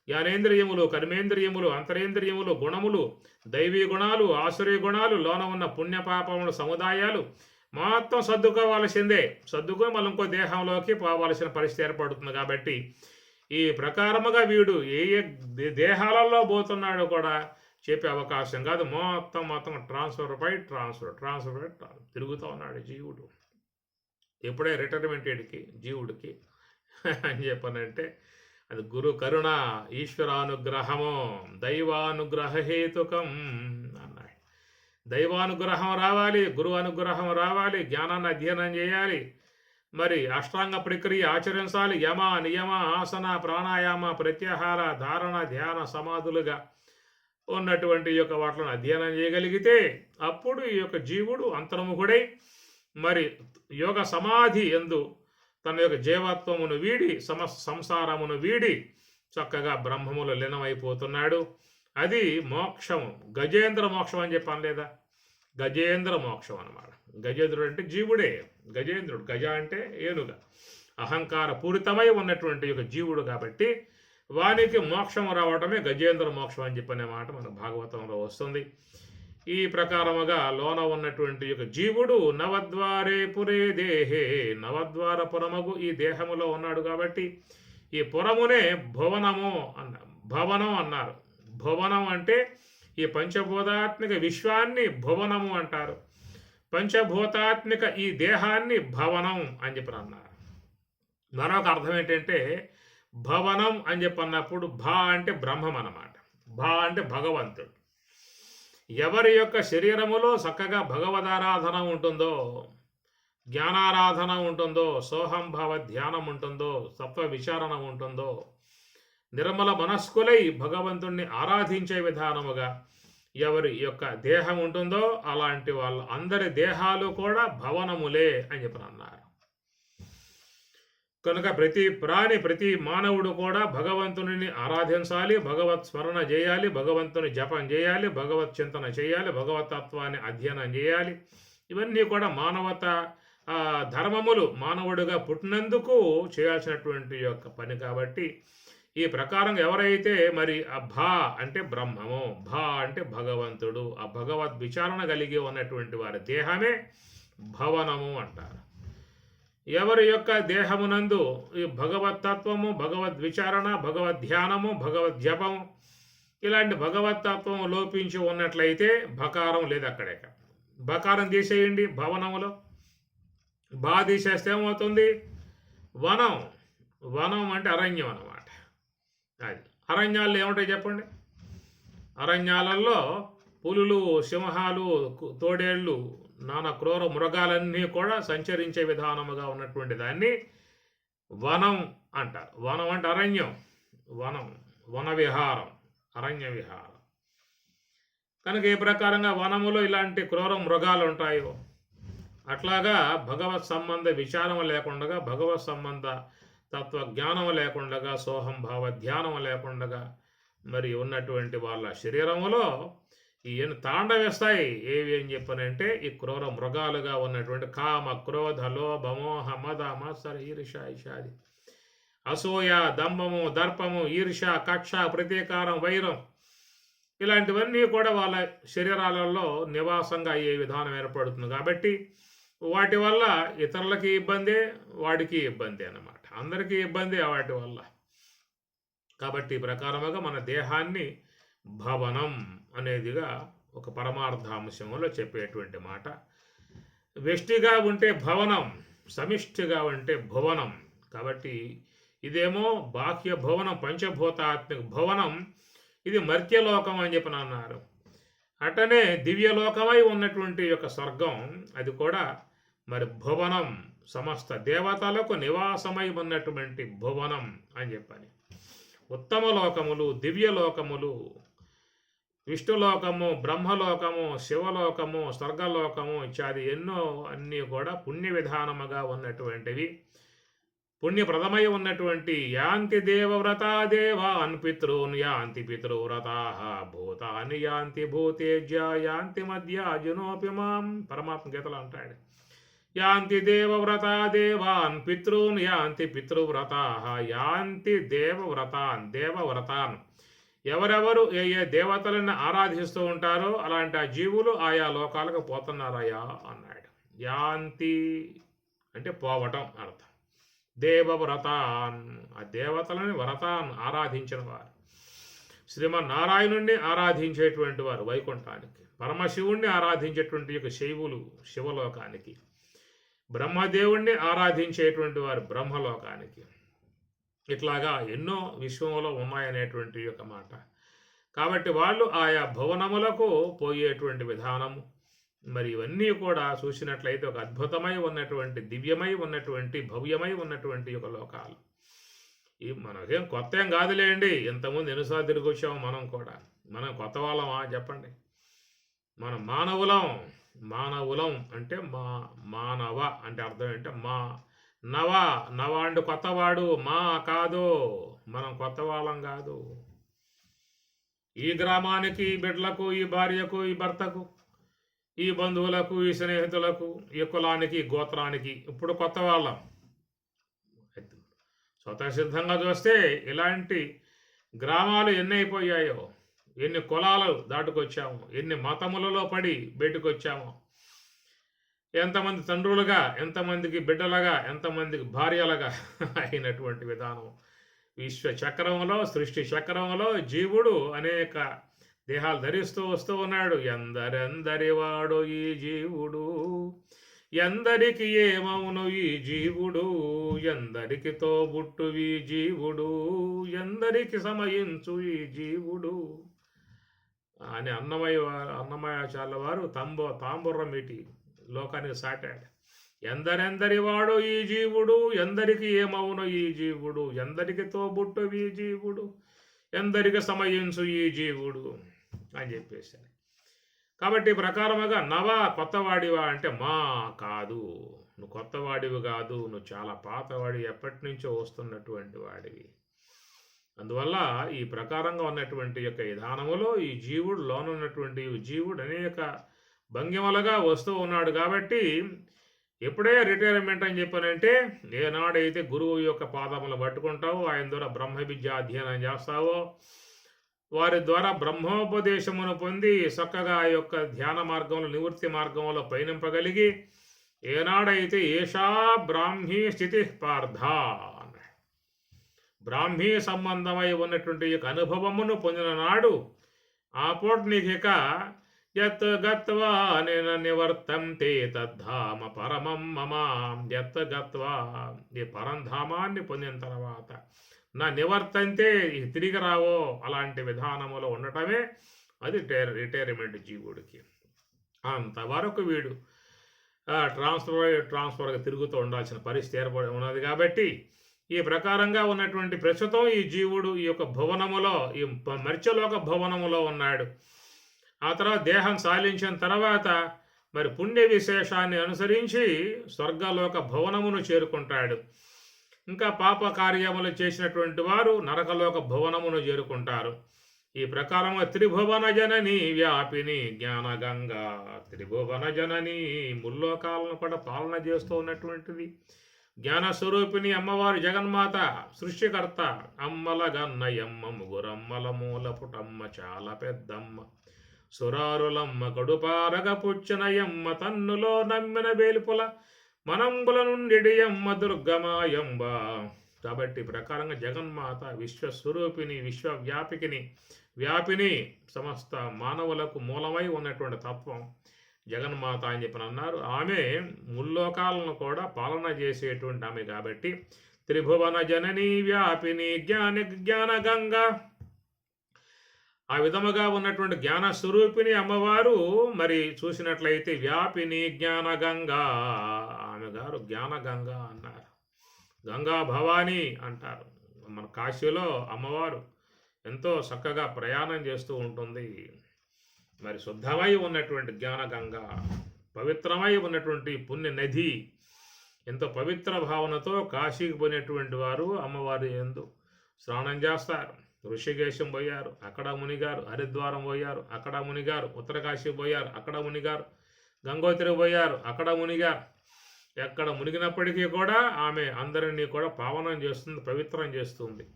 జ్ఞానేంద్రియములు, కర్మేంద్రియములు, అంతరేంద్రియములు, గుణములు, దైవీ గుణాలు, ఆసురీ గుణాలు, లోన ఉన్న పుణ్యపాపముల సముదాయాలు మొత్తం సర్దుకోవాల్సిందే. సర్దుకొని మళ్ళీ ఇంకో దేహంలోకి పోవాల్సిన పరిస్థితి ఏర్పడుతుంది. కాబట్టి ఈ ప్రకారముగా వీడు ఏ ఏ దేహాలలో పోతున్నాడో కూడా చెప్పే అవకాశం కాదు. మొత్తం ట్రాన్స్ఫర్ తిరుగుతూ ఉన్నాడు జీవుడు. ఎప్పుడే రిటైర్మెంట్ ఏడికి జీవుడికి అని చెప్పనంటే అది గురు కరుణ, ఈశ్వరానుగ్రహము, దైవానుగ్రహ హేతుకం అన్నాడు. దైవానుగ్రహం రావాలి, గురువు అనుగ్రహం రావాలి, జ్ఞానాన్ని అధ్యయనం చేయాలి, మరి అష్టాంగ ప్రక్రియ ఆచరించాలి. యమ, నియమ, ఆసన, ప్రాణాయామ, ప్రత్యాహార, ధారణ, ధ్యాన సమాధులుగా ఉన్నటువంటి యొక్క వాటిని అధ్యయనం చేయగలిగితే అప్పుడు ఈ యొక్క జీవుడు అంతర్ముఖుడై మరి యోగ సమాధి ఎందు తన యొక్క జీవత్వమును వీడి సంసారమును వీడి చక్కగా బ్రహ్మములో లీనమైపోతున్నాడు. అది మోక్షము. గజేంద్ర మోక్షం అని చెప్పాను లేదా? గజేంద్ర మోక్షం అన్నమాట. గజేంద్రుడు అంటే జీవుడే. గజేంద్రుడు, గజ అంటే ఏనుగ, అహంకార పూరితమై ఉన్నటువంటి ఒక జీవుడు కాబట్టి వానికి మోక్షం రావటమే గజేంద్ర మోక్షం అని చెప్పనే మాట మన భాగవతంలో వస్తుంది. ఈ ప్రకారముగా లోన ఉన్నటువంటి ఒక జీవుడు నవద్వారే పురే దేహే, నవద్వార పురమగు ఈ దేహములో ఉన్నాడు కాబట్టి ఈ పురమునే భువనము భవనం అన్నారు. భువనం అంటే ఈ పంచభూతాత్మిక విశ్వాన్ని భువనము అంటారు. పంచభూతాత్మిక ఈ దేహాన్ని భవనం అని చెప్పి అన్నారు. మరొక అర్థం ఏంటంటే భవనం అని చెప్పి అన్నప్పుడు భా అంటే బ్రహ్మం అన్నమాట. భా అంటే భగవంతుడు. ఎవరి యొక్క శరీరములో చక్కగా భగవదారాధన ఉంటుందో, జ్ఞానారాధన ఉంటుందో, సోహంభావ ధ్యానం ఉంటుందో, సత్వ విచారణ ఉంటుందో, నిర్మల మనస్కులై భగవంతుణ్ణి ఆరాధించే విధానముగా ఎవరి యొక్క దేహం ఉంటుందో అలాంటి వాళ్ళ అందరి దేహాలు కూడా భవనములే అని చెప్పి అన్నారు. కనుక ప్రతి ప్రాణి, ప్రతి మానవుడు కూడా భగవంతుని ఆరాధించాలి, భగవత్ స్మరణ చేయాలి, భగవంతుని జపం చేయాలి, భగవత్ చింతన చేయాలి, భగవతత్వాన్ని అధ్యయనం చేయాలి. ఇవన్నీ కూడా మానవత ధర్మములు, మానవుడిగా పుట్టినందుకు చేయాల్సినటువంటి యొక్క పని. కాబట్టి ఈ ప్రకారం ఎవరైతే మరి ఆ భా అంటే బ్రహ్మము, భా అంటే భగవంతుడు, ఆ భగవద్ విచారణ కలిగి ఉన్నటువంటి వారి దేహమే భవనము అంటారు. ఎవరి యొక్క దేహమునందు ఈ భగవత్తత్వము, భగవద్ విచారణ, భగవద్ ధ్యానము, భగవద్ జపము ఇలాంటి భగవత్తత్వం లోపించి ఉన్నట్లయితే బకారం లేదు అక్కడే. బకారం తీసేయండి భవనములో, బా తీసేస్తే ఏమవుతుంది? వనం. వనం అంటే అరణ్యం అన్నమాట. అది అరణ్యాల్లో ఏముంటాయి చెప్పండి? అరణ్యాలలో పులులు, సింహాలు, తోడేళ్ళు, నానా క్రూర మృగాలన్నీ కూడా సంచరించే విధానముగా ఉన్నటువంటి దాన్ని వనం అంటారు. వనం అంటే అరణ్యం. వనం, వన విహారం, అరణ్య విహారం. కనుక ఏ ప్రకారంగా వనములో ఇలాంటి క్రూర మృగాలు ఉంటాయో అట్లాగా భగవత్ సంబంధ విచారం లేకుండా, భగవత్ సంబంధ తత్వజ్ఞానం లేకుండా, సోహంభావ ధ్యానం లేకుండా మరి ఉన్నటువంటి వాళ్ళ శరీరములో ఈయన తాండవేస్తాయి. ఏవి అని చెప్పనంటే ఈ క్రూర మృగాలుగా ఉన్నటువంటి కామ, క్రోధ, లోభ, మోహ, మద, మత్సర, ఈర్ష, ఇషాది, అసూయ, దంభము, దర్పము, ఈర్ష, కక్ష, ప్రతీకారం, వైరం ఇలాంటివన్నీ కూడా వాళ్ళ శరీరాలలో నివాసంగా అయ్యే విధానం ఏర్పడుతుంది. కాబట్టి వాటి వల్ల ఇతరులకి ఇబ్బందే, వాడికి ఇబ్బంది అన్నమాట. అందరికీ ఇబ్బంది వాటి వల్ల. కాబట్టి ఈ ప్రకారముగా మన దేహాన్ని భవనం అనేదిగా ఒక పరమార్థాంశంలో చెప్పేటువంటి మాట. వ్యష్టిగా ఉంటే భవనం, సమిష్టిగా ఉంటే భువనం. కాబట్టి ఇదేమో బాహ్య భువనం, పంచభూతాత్మిక భువనం. ఇది మర్త్యలోకం అని చెప్పి అన్నారు. అటనే దివ్యలోకమై ఉన్నటువంటి యొక్క స్వర్గం అది కూడా మరి భువనం, సమస్త దేవతలకు నివాసమై ఉన్నటువంటి భువనం అని చెప్పని. ఉత్తమ లోకములు, దివ్యలోకములు, విష్ణులోకము, బ్రహ్మలోకము, శివలోకము, స్వర్గలోకము ఇత్యాది ఎన్నో అన్నీ కూడా పుణ్య విధానముగా ఉన్నటువంటివి, పుణ్యప్రదమై ఉన్నటువంటి యాంతి దేవవ్రతా దేవాన్ పితॄన్ యాంతి పితృవ్రతా భూతాని యాంతి భూతేజ్య యాంతి మధ్యాజునోపి మాం. పరమాత్మ గీతలో అంటాడు, యాంతి దేవవ్రతా దేవాన్ పితॄన్ యాంతి పితృవ్రతా యాంతి దేవవ్రతాన్. దేవవ్రతాన్ ఎవరెవరు ఏ ఏ దేవతలను ఆరాధిస్తూ ఉంటారో అలాంటి ఆ జీవులు ఆయా లోకాలకు పోతున్నారయ్యా అన్నాడు. యాంతి అంటే పోవటం అర్థం. దేవవ్రతాన్ ఆ దేవతలని వ్రతాన్ ఆరాధించిన వారు, శ్రీమన్నారాయణుణ్ణి ఆరాధించేటువంటి వారు వైకుంఠానికి, పరమశివుణ్ణి ఆరాధించేటువంటి యొక్క శైవులు శివలోకానికి, బ్రహ్మదేవుణ్ణి ఆరాధించేటువంటి వారు బ్రహ్మలోకానికి. ఇట్లాగా ఎన్నో విశ్వంలో ఉన్నాయనేటువంటి యొక్క మాట. కాబట్టి వాళ్ళు ఆయా భువనములకు పోయేటువంటి విధానము మరి ఇవన్నీ కూడా చూసినట్లయితే ఒక అద్భుతమై ఉన్నటువంటి, దివ్యమై ఉన్నటువంటి, భవ్యమై ఉన్నటువంటి ఒక లోకాలు. ఈ మనకేం కొత్త ఏం కాదులేండి, ఇంతకుముందు ఎన్నిసార్లు తిరిగి వచ్చాము మనం కూడా. మనం కొత్త వాళ్ళమా చెప్పండి? మనం మానవులం. మానవులం అంటే మానవ అంటే అర్థం ఏంటంటే నవ. నవ అంటే కొత్తవాడు, మా కాదు, మనం కొత్త వాళ్ళం కాదు. ఈ గ్రామానికి, ఈ బిడ్డలకు, ఈ భార్యకు, ఈ భర్తకు, ఈ బంధువులకు, ఈ స్నేహితులకు, ఈ కులానికి, ఈ గోత్రానికి. ఇప్పుడు కొత్త వాళ్ళం స్వతసిద్ధంగా చూస్తే ఇలాంటి గ్రామాలు ఎన్ని అయిపోయాయో, ఎన్ని కులాలు దాటుకొచ్చాము, ఎన్ని మతములలో పడి బయటకు వచ్చాము, ఎంతమంది తండ్రులుగా, ఎంతమందికి బిడ్డలుగా, ఎంతమందికి భార్యలుగా అయినటువంటి విధానం. విశ్వ చక్రంలో, సృష్టి చక్రంలో జీవుడు అనేక దేహాలు ధరిస్తూ వస్తూ ఉన్నాడు. ఎందరెందరి వాడు ఈ జీవుడు, ఎందరికి ఏమవును ఈ జీవుడు, ఎందరికి తోబుట్టు ఈ జీవుడు, ఎందరికి సమయించు ఈ జీవుడు అని అన్నమయాచార్యుల వారు తాంబూర్రం మీటి లోకానికి సాటాడు. ఎందరెందరి వాడు ఈ జీవుడు, ఎందరికి ఏమవును ఈ జీవుడు, ఎందరికి తోబుట్టు ఈ జీవుడు, ఎందరికి సమయించు ఈ జీవుడు అని చెప్పేశారు. కాబట్టి ప్రకారముగా నవా కొత్తవాడివా అంటే మా కాదు, నువ్వు కొత్తవాడివి కాదు, నువ్వు చాలా పాతవాడి, ఎప్పటి నుంచో వస్తున్నటువంటి వాడివి. అందువల్ల ఈ ప్రకారంగా ఉన్నటువంటి యొక్క విధానములో ఈ జీవుడు లోనున్నటువంటి జీవుడు అనేక భంగిమలుగా వస్తూ ఉన్నాడు. కాబట్టి ఎప్పుడే రిటైర్మెంట్ అని చెప్పానంటే, ఏనాడైతే గురువు యొక్క పాదములు పట్టుకుంటావో, ఆయన ద్వారా బ్రహ్మ విద్య అధ్యయనం చేస్తావో, వారి ద్వారా బ్రహ్మోపదేశమును పొంది చక్కగా ఆ యొక్క ధ్యాన మార్గంలో, నివృత్తి మార్గంలో పయనింపగలిగి, ఏనాడైతే ఏషా బ్రాహ్మీ స్థితి పార్థ, బ్రాహ్మీ సంబంధమై ఉన్నటువంటి యొక్క అనుభవమును పొందిన నాడు ఆ పూట నీకు ఇక యత్ గత్వా నేను నివర్తంతే తద్ధామ పరమం మమ, యత్ గత్వా ఈ పరంధామాన్ని పొందిన తర్వాత నా నివర్తంతే తిరిగి రావో, అలాంటి విధానములో ఉండటమే అది రిటైర్మెంట్ జీవుడికి. అంతవరకు వీడు ట్రాన్స్ఫర్గా తిరుగుతూ ఉండాల్సిన పరిస్థితి ఏర్పడి ఉన్నది. కాబట్టి ఈ ప్రకారంగా ఉన్నటువంటి ప్రస్తుతం ఈ జీవుడు ఈ యొక్క భువనములో, ఈ మర్త్యలోక భువనములో ఉన్నాడు. ఆ తర్వాత దేహం సాలించిన తర్వాత మరి పుణ్య విశేషాన్ని అనుసరించి స్వర్గలోక భువనమును చేరుకుంటాడు. ఇంకా పాప కార్యములు చేసినటువంటి వారు నరకలోక భువనమును చేరుకుంటారు. ఈ ప్రకారంగా త్రిభువన జనని వ్యాపిని జ్ఞానగంగా, త్రిభువన జనని ముల్లోకాలను కూడా పాలన చేస్తూ ఉన్నటువంటిది జ్ఞానస్వరూపిణి అమ్మవారు జగన్మాత, సృష్టికర్త. అమ్మల గన్నయమ్మ, ముగురమ్మల మూల పుటమ్మ, చాలా పెద్దమ్మ, సురారులమ్మ, కడుపారగ పుచ్చనయమ్మ, తన్నులో నమ్మిన వేలుపుల మనంబుల నుండి అమ్మ దుర్గమాయంబ. కాబట్టి ప్రకారంగా జగన్మాత విశ్వస్వరూపిణి, వ్యాపిని, సమస్త మానవులకు మూలమై ఉన్నటువంటి తత్వం జగన్మాత అని చెప్పని అన్నారు. ఆమె ముల్లోకాలను కూడా పాలన చేసేటువంటి ఆమె కాబట్టి త్రిభువన జనని వ్యాపిని జ్ఞానగంగా, ఆ విధముగా ఉన్నటువంటి జ్ఞాన స్వరూపిణి అమ్మవారు మరి చూసినట్లయితే వ్యాపిని జ్ఞానగంగా, ఆమె గారు జ్ఞానగంగా అన్నారు. గంగా భవానీ అంటారు. మన కాశీలో అమ్మవారు ఎంతో చక్కగా ప్రయాణం చేస్తూ ఉంటుంది. మరి శుద్ధమై ఉన్నటువంటి జ్ఞానగంగా, పవిత్రమై ఉన్నటువంటి పుణ్య నది, ఎంతో పవిత్ర భావనతో కాశీకి పోయినటువంటి వారు అమ్మవారి యందు స్నానం చేస్తారు. ఋషికేశం పోయారు, అక్కడ మునిగారు. హరిద్వారం పోయారు, అక్కడ మునిగారు. ఉత్తరకాశీ పోయారు, అక్కడ మునిగారు. గంగోత్రి పోయారు, అక్కడ మునిగారు. ఎక్కడ మునిగినప్పటికీ కూడా ఆమె అందరినీ కూడా పావనం చేస్తుంది, పవిత్రం చేస్తుంది.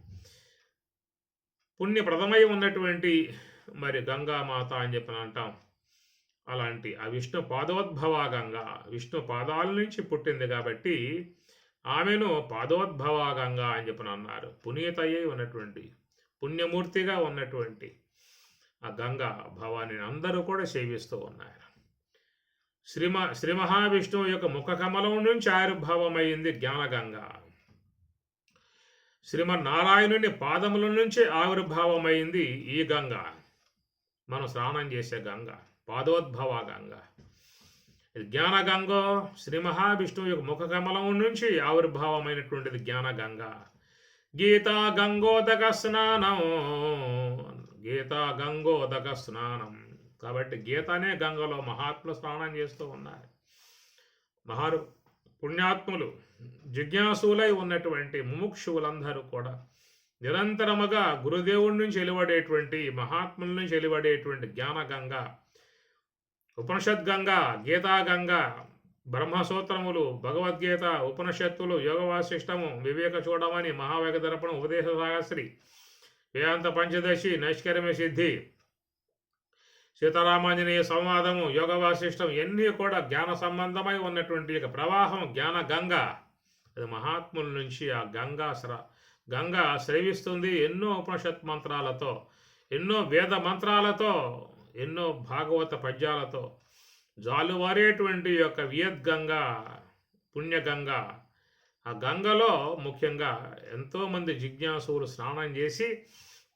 పుణ్యప్రదమై ఉన్నటువంటి మరి గంగామాత అని చెప్పని అంటాం. అలాంటి ఆ విష్ణు పాదోద్భవ గంగా, విష్ణు పాదాల నుంచి పుట్టింది కాబట్టి ఆమెను పాదోద్భవ గంగా అని చెప్పని అన్నారు. పునీతయ్యై ఉన్నటువంటి, పుణ్యమూర్తిగా ఉన్నటువంటి ఆ గంగా భవానిని అందరూ కూడా సేవిస్తూ ఉన్నారు. శ్రీ మహావిష్ణువు యొక్క ముఖ కమలం నుంచి ఆవిర్భావమైంది జ్ఞానగంగ. శ్రీమన్నారాయణుని పాదముల నుంచి ఆవిర్భావమైంది ఈ గంగ, మనం స్నానం చేసే గంగ, పాదోద్భవ గంగ. జ్ఞానగంగో శ్రీ మహావిష్ణువు యొక్క ముఖ కమలం నుంచి ఆవిర్భావమైనటువంటిది జ్ఞానగంగ. గీతా గంగోదక స్నానం, గీతా గంగోదక స్నానం. కాబట్టి గీతనే గంగలో మహాత్ములు స్నానం చేస్తూ ఉన్నారు. పుణ్యాత్ములు, జిజ్ఞాసులై ఉన్నటువంటి ముముక్షువులందరూ కూడా నిరంతరముగా గురుదేవుడి నుంచి వెలువడేటువంటి మహాత్ముల నుంచి వెలువడేటువంటి జ్ఞానగంగ, ఉపనిషద్గంగ, గీతాగంగ, బ్రహ్మసూత్రములు, భగవద్గీత, ఉపనిషత్తులు, యోగ వాసిష్టము, వివేక చూడమని, మహావేగ దర్పణం, ఉపదేశ సాగశ్రీ, వేదాంత పంచదశి, నైష్కర్మ్య సిద్ధి, సీతారామాంజనేయ సంవాదము, యోగ వాసిష్టం ఇవన్నీ కూడా జ్ఞాన సంబంధమై ఉన్నటువంటి ప్రవాహం జ్ఞాన గంగ. అది మహాత్ముల నుంచి ఆ గంగ స్రవిస్తుంది ఎన్నో ఉపనిషత్ మంత్రాలతో, ఎన్నో వేద మంత్రాలతో, ఎన్నో భాగవత పద్యాలతో జాలువారేటువంటి వియద్గంగ, పుణ్యగంగ. ఆ గంగలో ముఖ్యంగా ఎంతోమంది జిజ్ఞాసులు స్నానం చేసి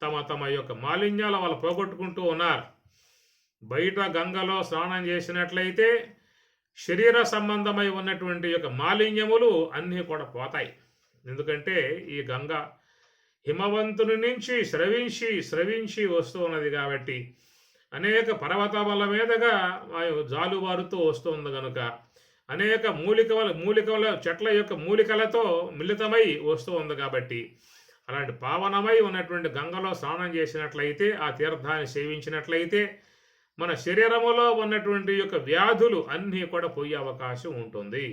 తమ తమ మాలిన్యాలు వాళ్ళు పోగొట్టుకుంటూ ఉన్నారు. బయట గంగలో స్నానం చేసినట్లయితే శరీర సంబంధమై ఉన్నటువంటి మాలిన్యములు అన్నీ కూడా పోతాయి. ఎందుకంటే ఈ గంగ హిమవంతుని నుంచి స్రవించి వస్తూ ఉన్నది కాబట్టి అనేక పర్వతముల మీదుగా జాలువారుతూ వస్తుంది కనుక అనేక మూలికల చెట్ల మూలికలతో మిళితమై వస్తూ ఉంది కాబట్టి అలాంటి పావనమై ఉన్నటువంటి గంగలో స్నానం చేసినట్లయితే, ఆ తీర్థాన్ని సేవించినట్లయితే మన శరీరములో ఉన్నటువంటి వ్యాధులు అన్నీ కూడా పోయే అవకాశం ఉంటుంది.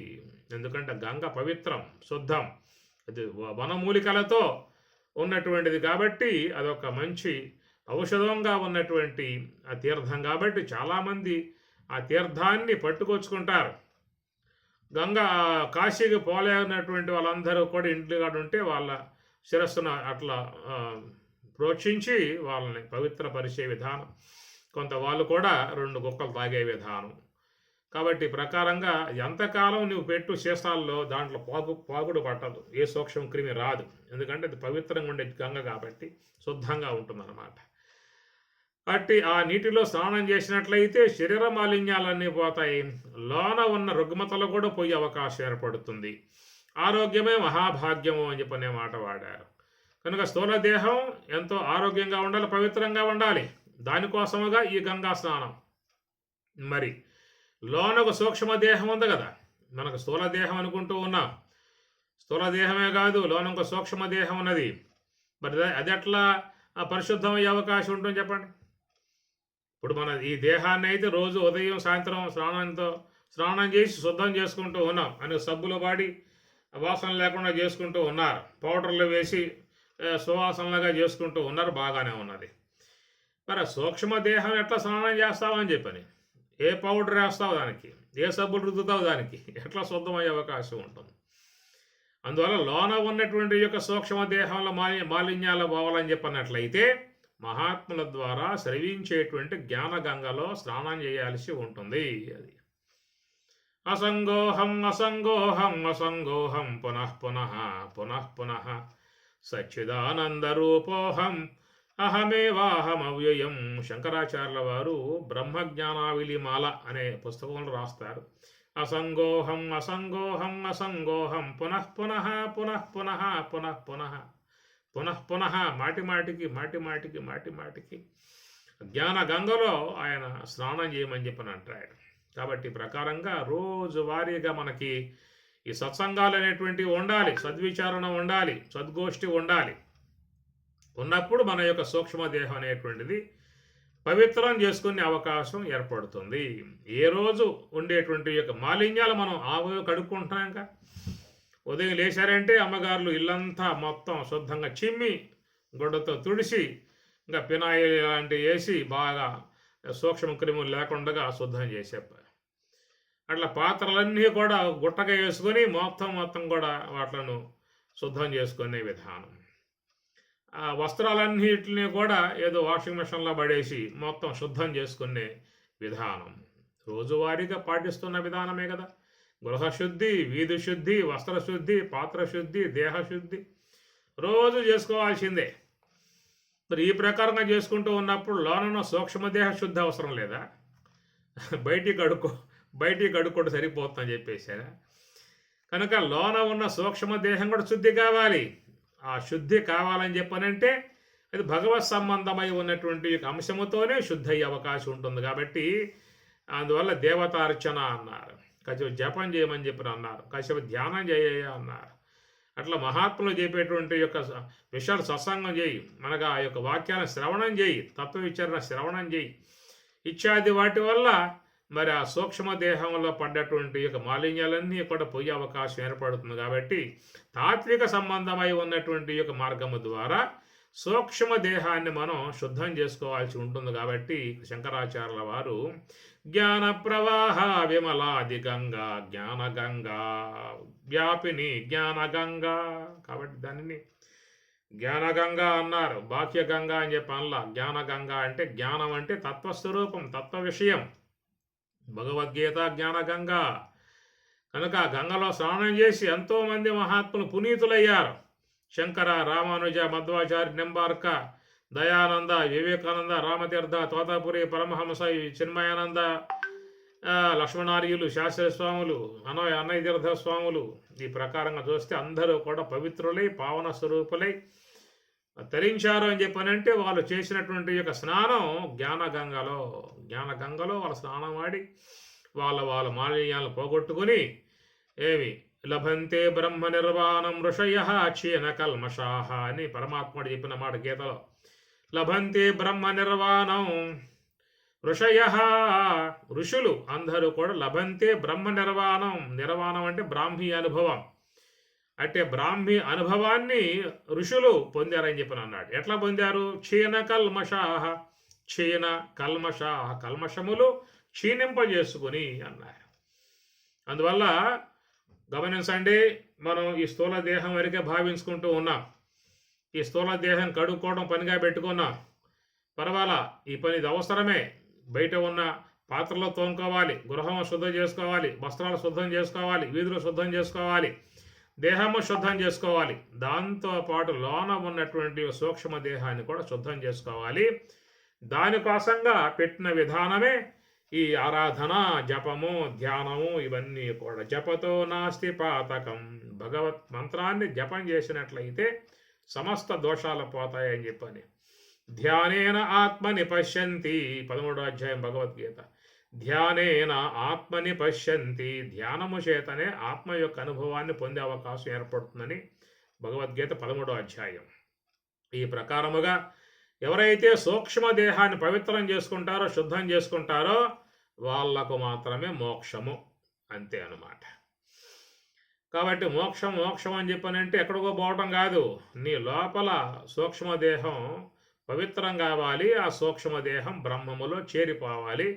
ఎందుకంటే గంగ పవిత్రం, శుద్ధం, అది వనమూలికలతో ఉన్నటువంటిది కాబట్టి అదొక మంచి ఔషధంగా ఉన్నటువంటి ఆ తీర్థం కాబట్టి చాలామంది ఆ తీర్థాన్ని పట్టుకొచ్చుకుంటారు. కాశీకి పోలేనటువంటి వాళ్ళందరూ కూడా ఇంటికాడ ఉంటే వాళ్ళ శిరస్సును అట్లా ప్రోక్షించి వాళ్ళని పవిత్రపరిచే విధానం, కొంత వాళ్ళు కూడా 2 గుక్కలు తాగే విధానం. కాబట్టి ప్రకారంగా ఎంతకాలం నువ్వు పెట్టు సీసాల్లో దాంట్లో పాకుడు పట్టదు, ఏ సూక్ష్మ క్రిమి రాదు. ఎందుకంటే అది పవిత్రంగా ఉండే గంగ కాబట్టి శుద్ధంగా ఉంటుందన్నమాట. కాబట్టి ఆ నీటిలో స్నానం చేసినట్లయితే శరీర మాలిన్యాలన్నీ పోతాయి, లోన ఉన్న రుగ్మతలు కూడా పోయే అవకాశం ఏర్పడుతుంది. ఆరోగ్యమే మహాభాగ్యము అని చెప్పనే మాట వాడారు. కనుక స్థూల దేహం ఎంతో ఆరోగ్యంగా ఉండాలి, పవిత్రంగా ఉండాలి. దానికోసముగా ఈ గంగా స్నానం. మరి లోనకు సూక్ష్మదేహం ఉంది కదా, మనకు స్థూల దేహం అనుకుంటూ ఉన్నాం. స్థూల దేహమే కాదు, లోనకు సూక్ష్మదేహం ఉన్నది. మరి అది ఎట్లా పరిశుద్ధమయ్యే అవకాశం ఉంటుంది చెప్పండి. ఇప్పుడు మన ఈ దేహాన్ని అయితే రోజు ఉదయం సాయంత్రం స్నానం చేసి శుద్ధం చేసుకుంటూ ఉన్నాం. అని సబ్బులు వాడి వాసన లేకుండా చేసుకుంటూ ఉన్నారు, పౌడర్లు వేసి సువాసనలుగా చేసుకుంటూ ఉన్నారు, బాగానే ఉన్నది. మరి సూక్ష్మదేహం ఎట్లా స్నానం చేస్తావని చెప్పని, ఏ పౌడర్ వేస్తావు దానికి, ఏ సబ్బులు రుద్దుతావు దానికి, ఎట్లా శుద్ధమయ్యే అవకాశం ఉంటుంది. అందువల్ల లోన ఉన్నటువంటి సూక్ష్మదేహంలో మాలిన్యాలు పోవాలని చెప్పినట్లయితే మహాత్ముల ద్వారా స్రవించేటువంటి జ్ఞానగంగలో స్నానం చేయాల్సి ఉంటుంది. అది అసంగోహం అసంగోహం అసంగోహం పునః పునః పునః పునః సచ్చిదానందరూపోహం అహమేవాహమవ్యయం. శంకరాచార్యుల వారు బ్రహ్మజ్ఞానావిలిమాల అనే పుస్తకంలో రాస్తారు. అసంగోహం అసంగోహం అసంగోహం పునః పునః పునః పునః పునః పునః పునః పునః మాటి మాటికి జ్ఞాన గంగలో ఆయన స్నానం చేయమని చెప్పని అంటాడు. కాబట్టి ప్రకారంగా రోజువారీగా మనకి ఈ సత్సంగాలు అనేటువంటివి ఉండాలి, సద్విచారణ ఉండాలి, సద్గోష్ఠి ఉండాలి. ఉన్నప్పుడు మన సూక్ష్మదేహం అనేటువంటిది పవిత్రం చేసుకునే అవకాశం ఏర్పడుతుంది. ఏ రోజు ఉండేటువంటి మాలిన్యాలు మనం కడుక్కుంటున్నాం. ఇంకా ఉదయం లేచారంటే అమ్మగారులు ఇల్లంతా మొత్తం శుద్ధంగా చిమ్మి గుడ్డతో తుడిసి ఇంకా పినాయిల్ లాంటివి వేసి బాగా సూక్ష్మ క్రిములు లేకుండా శుద్ధం చేసేపారు. అట్లా పాత్రలన్నీ కూడా గుట్టగా వేసుకొని మొత్తం కూడా వాటిని శుద్ధం చేసుకునే విధానం. ఆ వస్త్రాలన్నిటిని కూడా ఏదో వాషింగ్ మిషన్లో పడేసి మొత్తం శుద్ధం చేసుకునే విధానం రోజువారీగా పాటిస్తున్న విధానమే కదా. గృహశుద్ధి, వీధి శుద్ధి, వస్త్రశుద్ధి, పాత్రశుద్ధి, దేహశుద్ధి రోజు చేసుకోవాల్సిందే. మరి ఈ ప్రకారంగా చేసుకుంటూ ఉన్నప్పుడు లోన సూక్ష్మదేహ శుద్ధి అవసరం లేదా? బయటికి కడుక్కుంటూ సరిపోతుందని చెప్పేసారా? కనుక లోన ఉన్న సూక్ష్మదేహం కూడా శుద్ధి కావాలి. ఆ శుద్ధి కావాలని చెప్పనంటే అది భగవత్ సంబంధమై ఉన్నటువంటి అంశముతోనే శుద్ధి అయ్యే అవకాశం ఉంటుంది. కాబట్టి అందువల్ల దేవతార్చన అన్నారు, కాసేపు జపం చేయమని చెప్పి అన్నారు, కాసేపు ధ్యానం చేయ అన్నారు. అట్లా మహాత్ములు చెప్పేటువంటి యొక్క విషయాలు సత్సంగం చేయి, మనకు ఆ యొక్క వాక్యాలను శ్రవణం చేయి, తత్వ విచారణ శ్రవణం చేయి ఇత్యాది వాటి వల్ల మరి ఆ సూక్ష్మ దేహంలో పడ్డటువంటి యొక్క మాలిన్యాలన్నీ కూడా పోయే అవకాశం ఏర్పడుతుంది. కాబట్టి తాత్విక సంబంధమై ఉన్నటువంటి యొక్క మార్గము ద్వారా సూక్ష్మ దేహాన్ని మనం శుద్ధం చేసుకోవాల్సి ఉంటుంది. కాబట్టి శంకరాచార్యుల వారు జ్ఞాన ప్రవాహ విమలాది గంగా జ్ఞాన గంగా వ్యాపిని జ్ఞాన గంగా, కాబట్టి దానిని జ్ఞానగంగా అన్నారు. బాహ్య గంగా అని చెప్పి అనలా. జ్ఞానగంగా అంటే జ్ఞానం అంటే తత్వస్వరూపం, తత్వ విషయం. భగవద్గీత జ్ఞానగంగా కనుక గంగలో స్నానం చేసి ఎంతోమంది మహాత్ములు పునీతులయ్యారు. శంకర, రామానుజ, మధ్వాచార్య, నింబార్క, దయానంద, వివేకానంద, రామతీర్థ, తోతాపురి, పరమహంస, చిన్మయానంద, లక్ష్మణార్యులు, శాస్త్రస్వాములు, అన్నయ్య తీర్థ స్వాములు, ఈ ప్రకారంగా చూస్తే అందరూ కూడా పవిత్రులై పావన స్వరూపులై తరించారు అని చెప్పనంటే వాళ్ళు చేసినటువంటి యొక్క స్నానం జ్ఞానగంగలో వాళ్ళ స్నానం ఆడి వాళ్ళ మాలిన్యాలను పోగొట్టుకుని ఏమి లభంతే బ్రహ్మ నిర్వాణం ఋషయ క్షీణ కల్మషాహ అని పరమాత్ముడు చెప్పిన మాట గీతలో. లభంతే బ్రహ్మ నిర్వాణం ఋషయ, ఋషులు అందరూ కూడా లభంతే బ్రహ్మ నిర్వాణం అంటే బ్రాహ్మీ అనుభవం. అంటే బ్రాహ్మీ అనుభవాన్ని ఋషులు పొందారని చెప్పిన అన్నాడు. ఎట్లా పొందారు? క్షీణ కల్మషాహ, కల్మషములు క్షీణింపజేసుకుని అన్నారు. అందువల్ల గమనించండి, మనం ఈ స్థూల దేహం వరకే భావించుకుంటూ ఉన్నాం. ఈ స్థూల దేహం కడుక్కోవడం పనిగా పెట్టుకున్నాం. పర్వాలా, ఈ పని ఇది అవసరమే. బయట ఉన్న పాత్రలో తోముకోవాలి, గృహం శుద్ధం చేసుకోవాలి, వస్త్రాలు శుద్ధం చేసుకోవాలి, వీధులు శుద్ధం చేసుకోవాలి, దేహము శుద్ధం చేసుకోవాలి. దాంతోపాటు లోన ఉన్నటువంటి సూక్ష్మ దేహాన్ని కూడా శుద్ధం చేసుకోవాలి. దానికోసంగా పెట్టిన విధానమే ఈ ఆరాధన, జపము, ధ్యానము, ఇవన్నీ కూడా. జపతో నాస్తి పాతకం, భగవత్ మంత్రాన్ని జపం చేసినట్లయితే సమస్త దోషాలు పోతాయని చెప్పని. ధ్యానేన ఆత్మని పశ్యంతి, 13వ అధ్యాయం భగవద్గీత. ధ్యానేన ఆత్మని పశ్యంతి, ధ్యానము చేతనే ఆత్మ యొక్క అనుభవాన్ని పొందే అవకాశం ఏర్పడుతుందని భగవద్గీత 13వ అధ్యాయం. ఈ ప్రకారముగా ఎవరైతే సూక్ష్మ దేహాన్ని పవిత్రం చేసుకుంటారో, శుద్ధం చేసుకుంటారో వాళ్లకు మాత్రమే మోక్షము, అంతే అన్నమాట. కాబట్టి మోక్షం అని చెప్పనంటే ఎక్కడికో పోవటం కాదు. నీ లోపల సూక్ష్మదేహం పవిత్రం కావాలి, ఆ సూక్ష్మదేహం బ్రహ్మములో చేరిపోవాలి.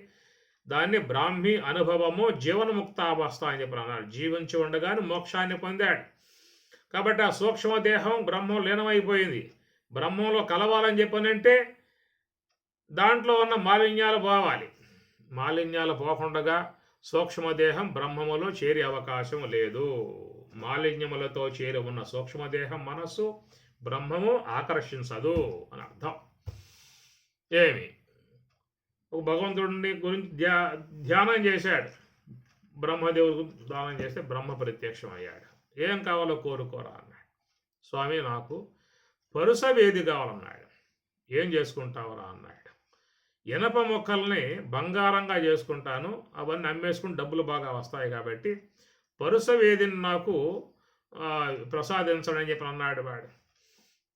దాన్ని బ్రాహ్మీ అనుభవము, జీవన్ముక్తావస్థ అని చెప్పి అన్నారు. జీవించి ఉండగానే మోక్షాన్ని పొందాడు. కాబట్టి ఆ సూక్ష్మదేహం బ్రహ్మం లీనమైపోయింది. బ్రహ్మంలో కలవాలని చెప్పనంటే దాంట్లో ఉన్న మాలిన్యాలు పోవాలి. మాలిన్యాలు పోకుండా సూక్ష్మదేహం బ్రహ్మములో చేరే అవకాశం లేదు. మాలిన్యములతో చేరి ఉన్న సూక్ష్మదేహం మనస్సు బ్రహ్మము ఆకర్షించదు అని అర్థం. ఏమి ఒక భగవంతుడిని గురించి ధ్యానం చేశాడు. బ్రహ్మదేవుడు ధ్యానం చేస్తే బ్రహ్మ ప్రత్యక్షం అయ్యాడు. ఏం కావాలో కోరుకోరా అన్నాడు. స్వామి, నాకు పరుస వేది కావాలన్నాడు. ఏం చేసుకుంటావురా అన్నాడు. ఇనప మొక్కల్ని బంగారంగా చేసుకుంటాను, అవన్నీ అమ్మేసుకుని డబ్బులు బాగా వస్తాయి కాబట్టి పరుస వేదిని నాకు ప్రసాదించడని చెప్పి అన్నాడు వాడు.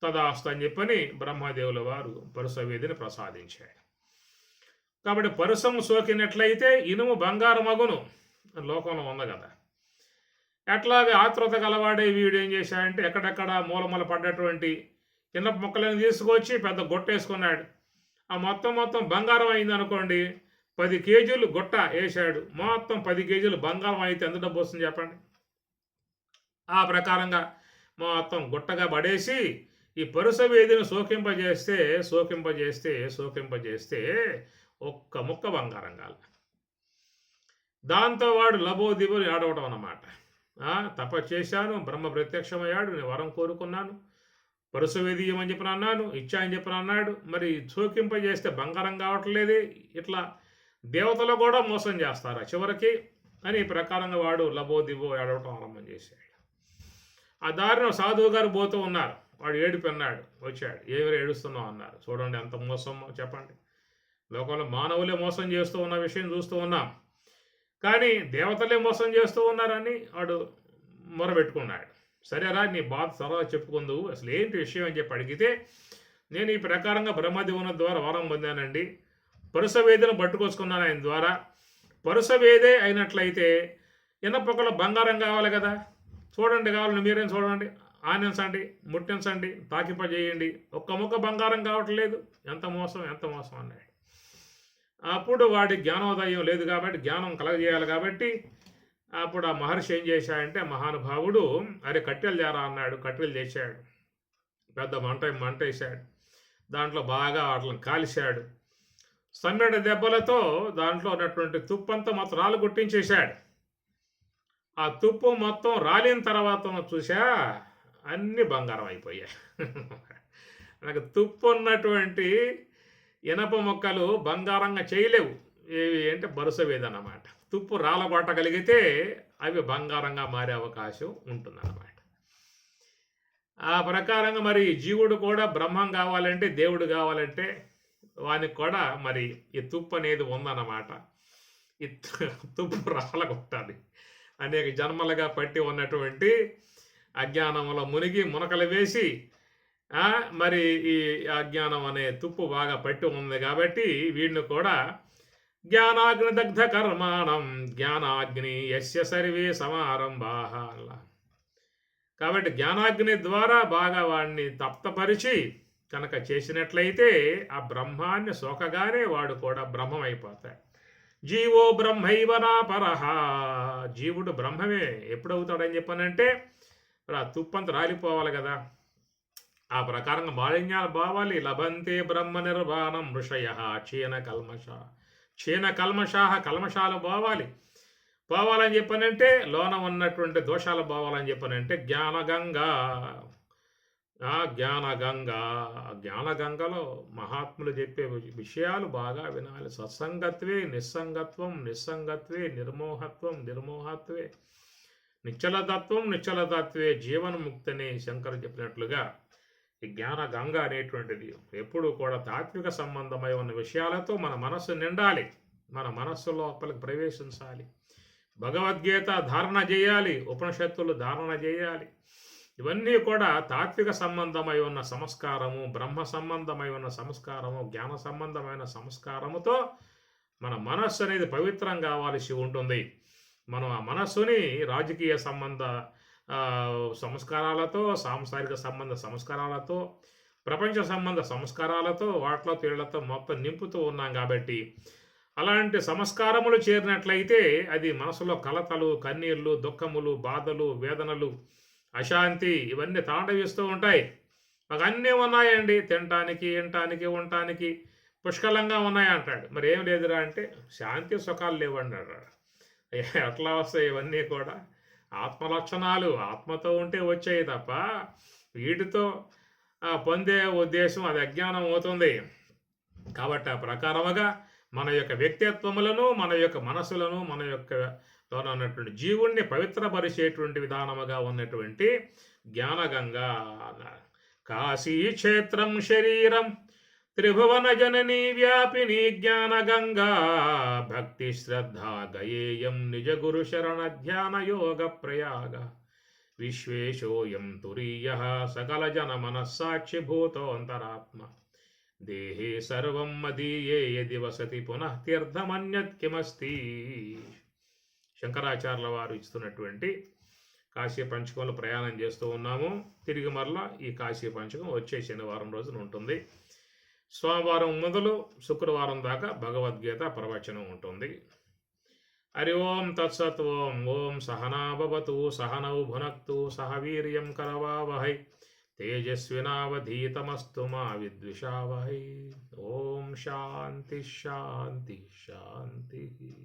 తదాస్తు అని చెప్పని బ్రహ్మదేవుల వారు పరుస వేదిని ప్రసాదించాడు. కాబట్టి పరుసము సోకినట్లయితే ఇనుము బంగారు మగును లోకంలో ఉంది కదా. ఎట్లాగే ఆతృత గలవాడే వీడు ఏం చేశాడంటే ఎక్కడెక్కడ మూలమూల పడ్డటువంటి ఇనప మొక్కలను తీసుకొచ్చి పెద్ద గొట్టేసుకున్నాడు. ఆ మొత్తం బంగారం అయింది అనుకోండి, 10 కేజీలు గుట్ట వేసాడు. మొత్తం 10 కేజీలు బంగారం అయితే ఎంత డబ్బు వస్తుంది చెప్పండి. ఆ ప్రకారంగా మొత్తం గుట్టగా పడేసి ఈ పరుస వేదిని సోకింపజేస్తే ఒక్క ముక్క బంగారం కాల. దాంతో వాడు లబోదిబులు ఆడవడం అన్నమాట. తపస్సు చేశాను, బ్రహ్మ ప్రత్యక్షమయ్యాడు, నేను వరం కోరుకున్నాను, పరుసవేది ఇవ్వమని చెప్పిన అన్నాను, ఇచ్చా అని చెప్పిన అన్నాడు. మరి సోకింపజేస్తే బంగారం కావట్లేదే, ఇట్లా దేవతలు కూడా మోసం చేస్తారా చివరికి అని ఈ ప్రకారంగా వాడు లబోదిబో ఏడవటం ఆరంభం చేశాడు. ఆ దారిలో సాధువు గారు పోతూ ఉన్నారు. వాడు ఏడిపోన్నాడు, వచ్చాడు. ఏమి ఏడుస్తున్నావు అన్నారు. చూడండి ఎంత మోసమో చెప్పండి. లోకంలో మానవులే మోసం చేస్తూ ఉన్న విషయం చూస్తూ ఉన్నాం, కానీ దేవతలే మోసం చేస్తూ ఉన్నారని వాడు మొరబెట్టుకున్నాడు. సరేరా నీ బాధ సరదా చెప్పుకుందువు, అసలు ఏంటి విషయం అని చెప్పి అడిగితే, నేను ఈ ప్రకారంగా బ్రహ్మదేవుని ద్వారా వరం పొందానండి, పరుసవేదిని పట్టుకొచ్చుకున్నాను ఆయన ద్వారా. పరుసవేదే అయినట్లయితే ఇనపొక్కలో బంగారం కావాలి కదా, చూడండి కావాలని మీరేం చూడండి, ఆనించండి, ముట్టించండి, తాకింపజేయండి, ఒక్క ముక్క బంగారం కావట్లేదు, ఎంత మోసం ఎంత మోసం అన్నాడు. అప్పుడు వాడి జ్ఞానోదయం లేదు కాబట్టి, జ్ఞానం కలగజేయాలి కాబట్టి, అప్పుడు ఆ మహర్షి ఏం చేశాడంటే మహానుభావుడు, అరే కట్టెలు తేరా అన్నాడు. కట్టెలు తెచ్చాడు, పెద్ద మంట వేశాడు, దాంట్లో బాగా వాటిని కాల్చాడు. సన్నటి దెబ్బలతో దాంట్లో ఉన్నటువంటి తుప్పంతా మొత్తం రాళ్ళు కొట్టించేశాడు. ఆ తుప్పు మొత్తం రాలిన తర్వాత చూసా అన్ని బంగారం అయిపోయాయి. నాకు తుప్పు ఉన్నటువంటి ఇనప మొక్కలు బంగారంగా చేయలేవు. ఏవి అంటే బరుసవేదన్నమాట. తుప్పు రాలగొట్టగలిగితే అవి బంగారంగా మారే అవకాశం ఉంటుందన్నమాట. ఆ ప్రకారంగా మరి జీవుడు కూడా బ్రహ్మం కావాలంటే, దేవుడు కావాలంటే వానికి కూడా మరి ఈ తుప్పు అనేది ఉందన్నమాట. ఈ తుప్పు రాలగొట్టాలి. అనేక జన్మలుగా పట్టి ఉన్నటువంటి అజ్ఞానంలో మునిగి మునకలు వేసి మరి ఈ అజ్ఞానం అనే తుప్పు బాగా పట్టి ఉంది కాబట్టి వీడిని కూడా జ్ఞానాగ్ని దగ్ధ కర్మాణం జ్ఞానాగ్ని యస్య సర్వే సమారంభాః. కాబట్టి జ్ఞానాగ్ని ద్వారా బాగా వాడిని తప్తపరిచి కనుక చేసినట్లయితే ఆ బ్రహ్మాన్ని సోకగానే వాడు కూడా బ్రహ్మం అయిపోతాడు. జీవో బ్రహ్మైవ నాపరః. జీవుడు బ్రహ్మమే ఎప్పుడవుతాడని చెప్పానంటే ఆ తుప్పంత రాలిపోవాలి కదా. ఆ ప్రకారంగా మాలిన్యాలు బావాలి. లభంతే బ్రహ్మ నిర్వాణం ఋషయః క్షీణ కల్మషాః. కల్మషాలు పోవాలని చెప్పనంటే లోన ఉన్నటువంటి దోషాలు పోవాలని చెప్పనంటే జ్ఞానగంగలో మహాత్ములు చెప్పే విషయాలు బాగా వినాలి. సత్సంగత్వే నిస్సంగత్వే నిర్మోహత్వే నిశ్చలతత్వే జీవన్ముక్తని శంకరు చెప్పినట్లుగా ఈ జ్ఞాన గంగ అనేటువంటిది ఎప్పుడు కూడా తాత్విక సంబంధమై ఉన్న విషయాలతో మన మనస్సు నిండాలి, మన మనస్సు లోపలికి ప్రవేశించాలి. భగవద్గీత ధారణ చేయాలి, ఉపనిషత్తులు ధారణ చేయాలి. ఇవన్నీ కూడా తాత్విక సంబంధమై ఉన్న సంస్కారము, బ్రహ్మ సంబంధమై ఉన్న సంస్కారము, జ్ఞాన సంబంధమైన సంస్కారముతో మన మనస్సు అనేది పవిత్రం కావాల్సి ఉంటుంది. మనం ఆ మనస్సుని రాజకీయ సంబంధ సంస్కారాలతో, సాంసారిక సంబంధ సంస్కారాలతో, ప్రపంచ సంబంధ సంస్కారాలతో, వాటిలో తీళ్లతో మొత్తం నింపుతూ ఉన్నాం కాబట్టి అలాంటి సంస్కారములు చేరినట్లయితే అది మనసులో కలతలు, కన్నీళ్ళు, దుఃఖములు, బాధలు, వేదనలు, అశాంతి ఇవన్నీ తాండవిస్తూ ఉంటాయి. మాకు అన్నీ ఉన్నాయండి, తినటానికి, వినటానికి, ఉండటానికి పుష్కలంగా ఉన్నాయి అంటాడు. మరి ఏం లేదురా అంటే శాంతి సుఖాలు లేవన్నాడు. ఎట్లా వస్తాయి ఇవన్నీ కూడా? ఆత్మలక్షణాలు ఆత్మతో ఉంటే వచ్చాయి తప్ప వీటితో పొందే ఉద్దేశం అది అజ్ఞానం అవుతుంది. కాబట్టి ఆ ప్రకారముగా మన యొక్క వ్యక్తిత్వములను, మన యొక్క మనసులను, మన యొక్క ఉన్నటువంటి జీవుణ్ణి పవిత్రపరిచేటువంటి విధానముగా ఉన్నటువంటి జ్ఞానగంగా. కాశీ క్షేత్రం శరీరం త్రిభువన జననీ వ్యాపిని జ్ఞానగంగా భక్తి శ్రద్ధా గయేయం నిజ గురు శరణ ధ్యాన యోగ ప్రయాగ విశ్వేశోయం తురీయః సకల జన మనస్సాక్షిభూతోంతరాత్మ దేహే సర్వం మదీయే యది వసతి పునః తీర్థమన్యత్ కిమస్తి. శంకరాచార్యుల వారు ఇస్తున్నటువంటి కాశీ పంచకంలో ప్రయాణం చేస్తూ ఉన్నాము. తిరిగి మరలా ఈ కాశీ పంచకం వచ్చే శనివారం రోజున ఉంటుంది. సోమవారం మొదలు శుక్రవారం దాకా భగవద్గీత ప్రవచనం ఉంటుంది. హరి ఓం తత్సత్. ఓం సహనా భవతు సహనౌ భునక్తు సహ వీర్యం కరవావహై తేజస్వినావధీతమస్తు మా విద్విషావహై. ఓం శాంతి శాంతి శాంతి.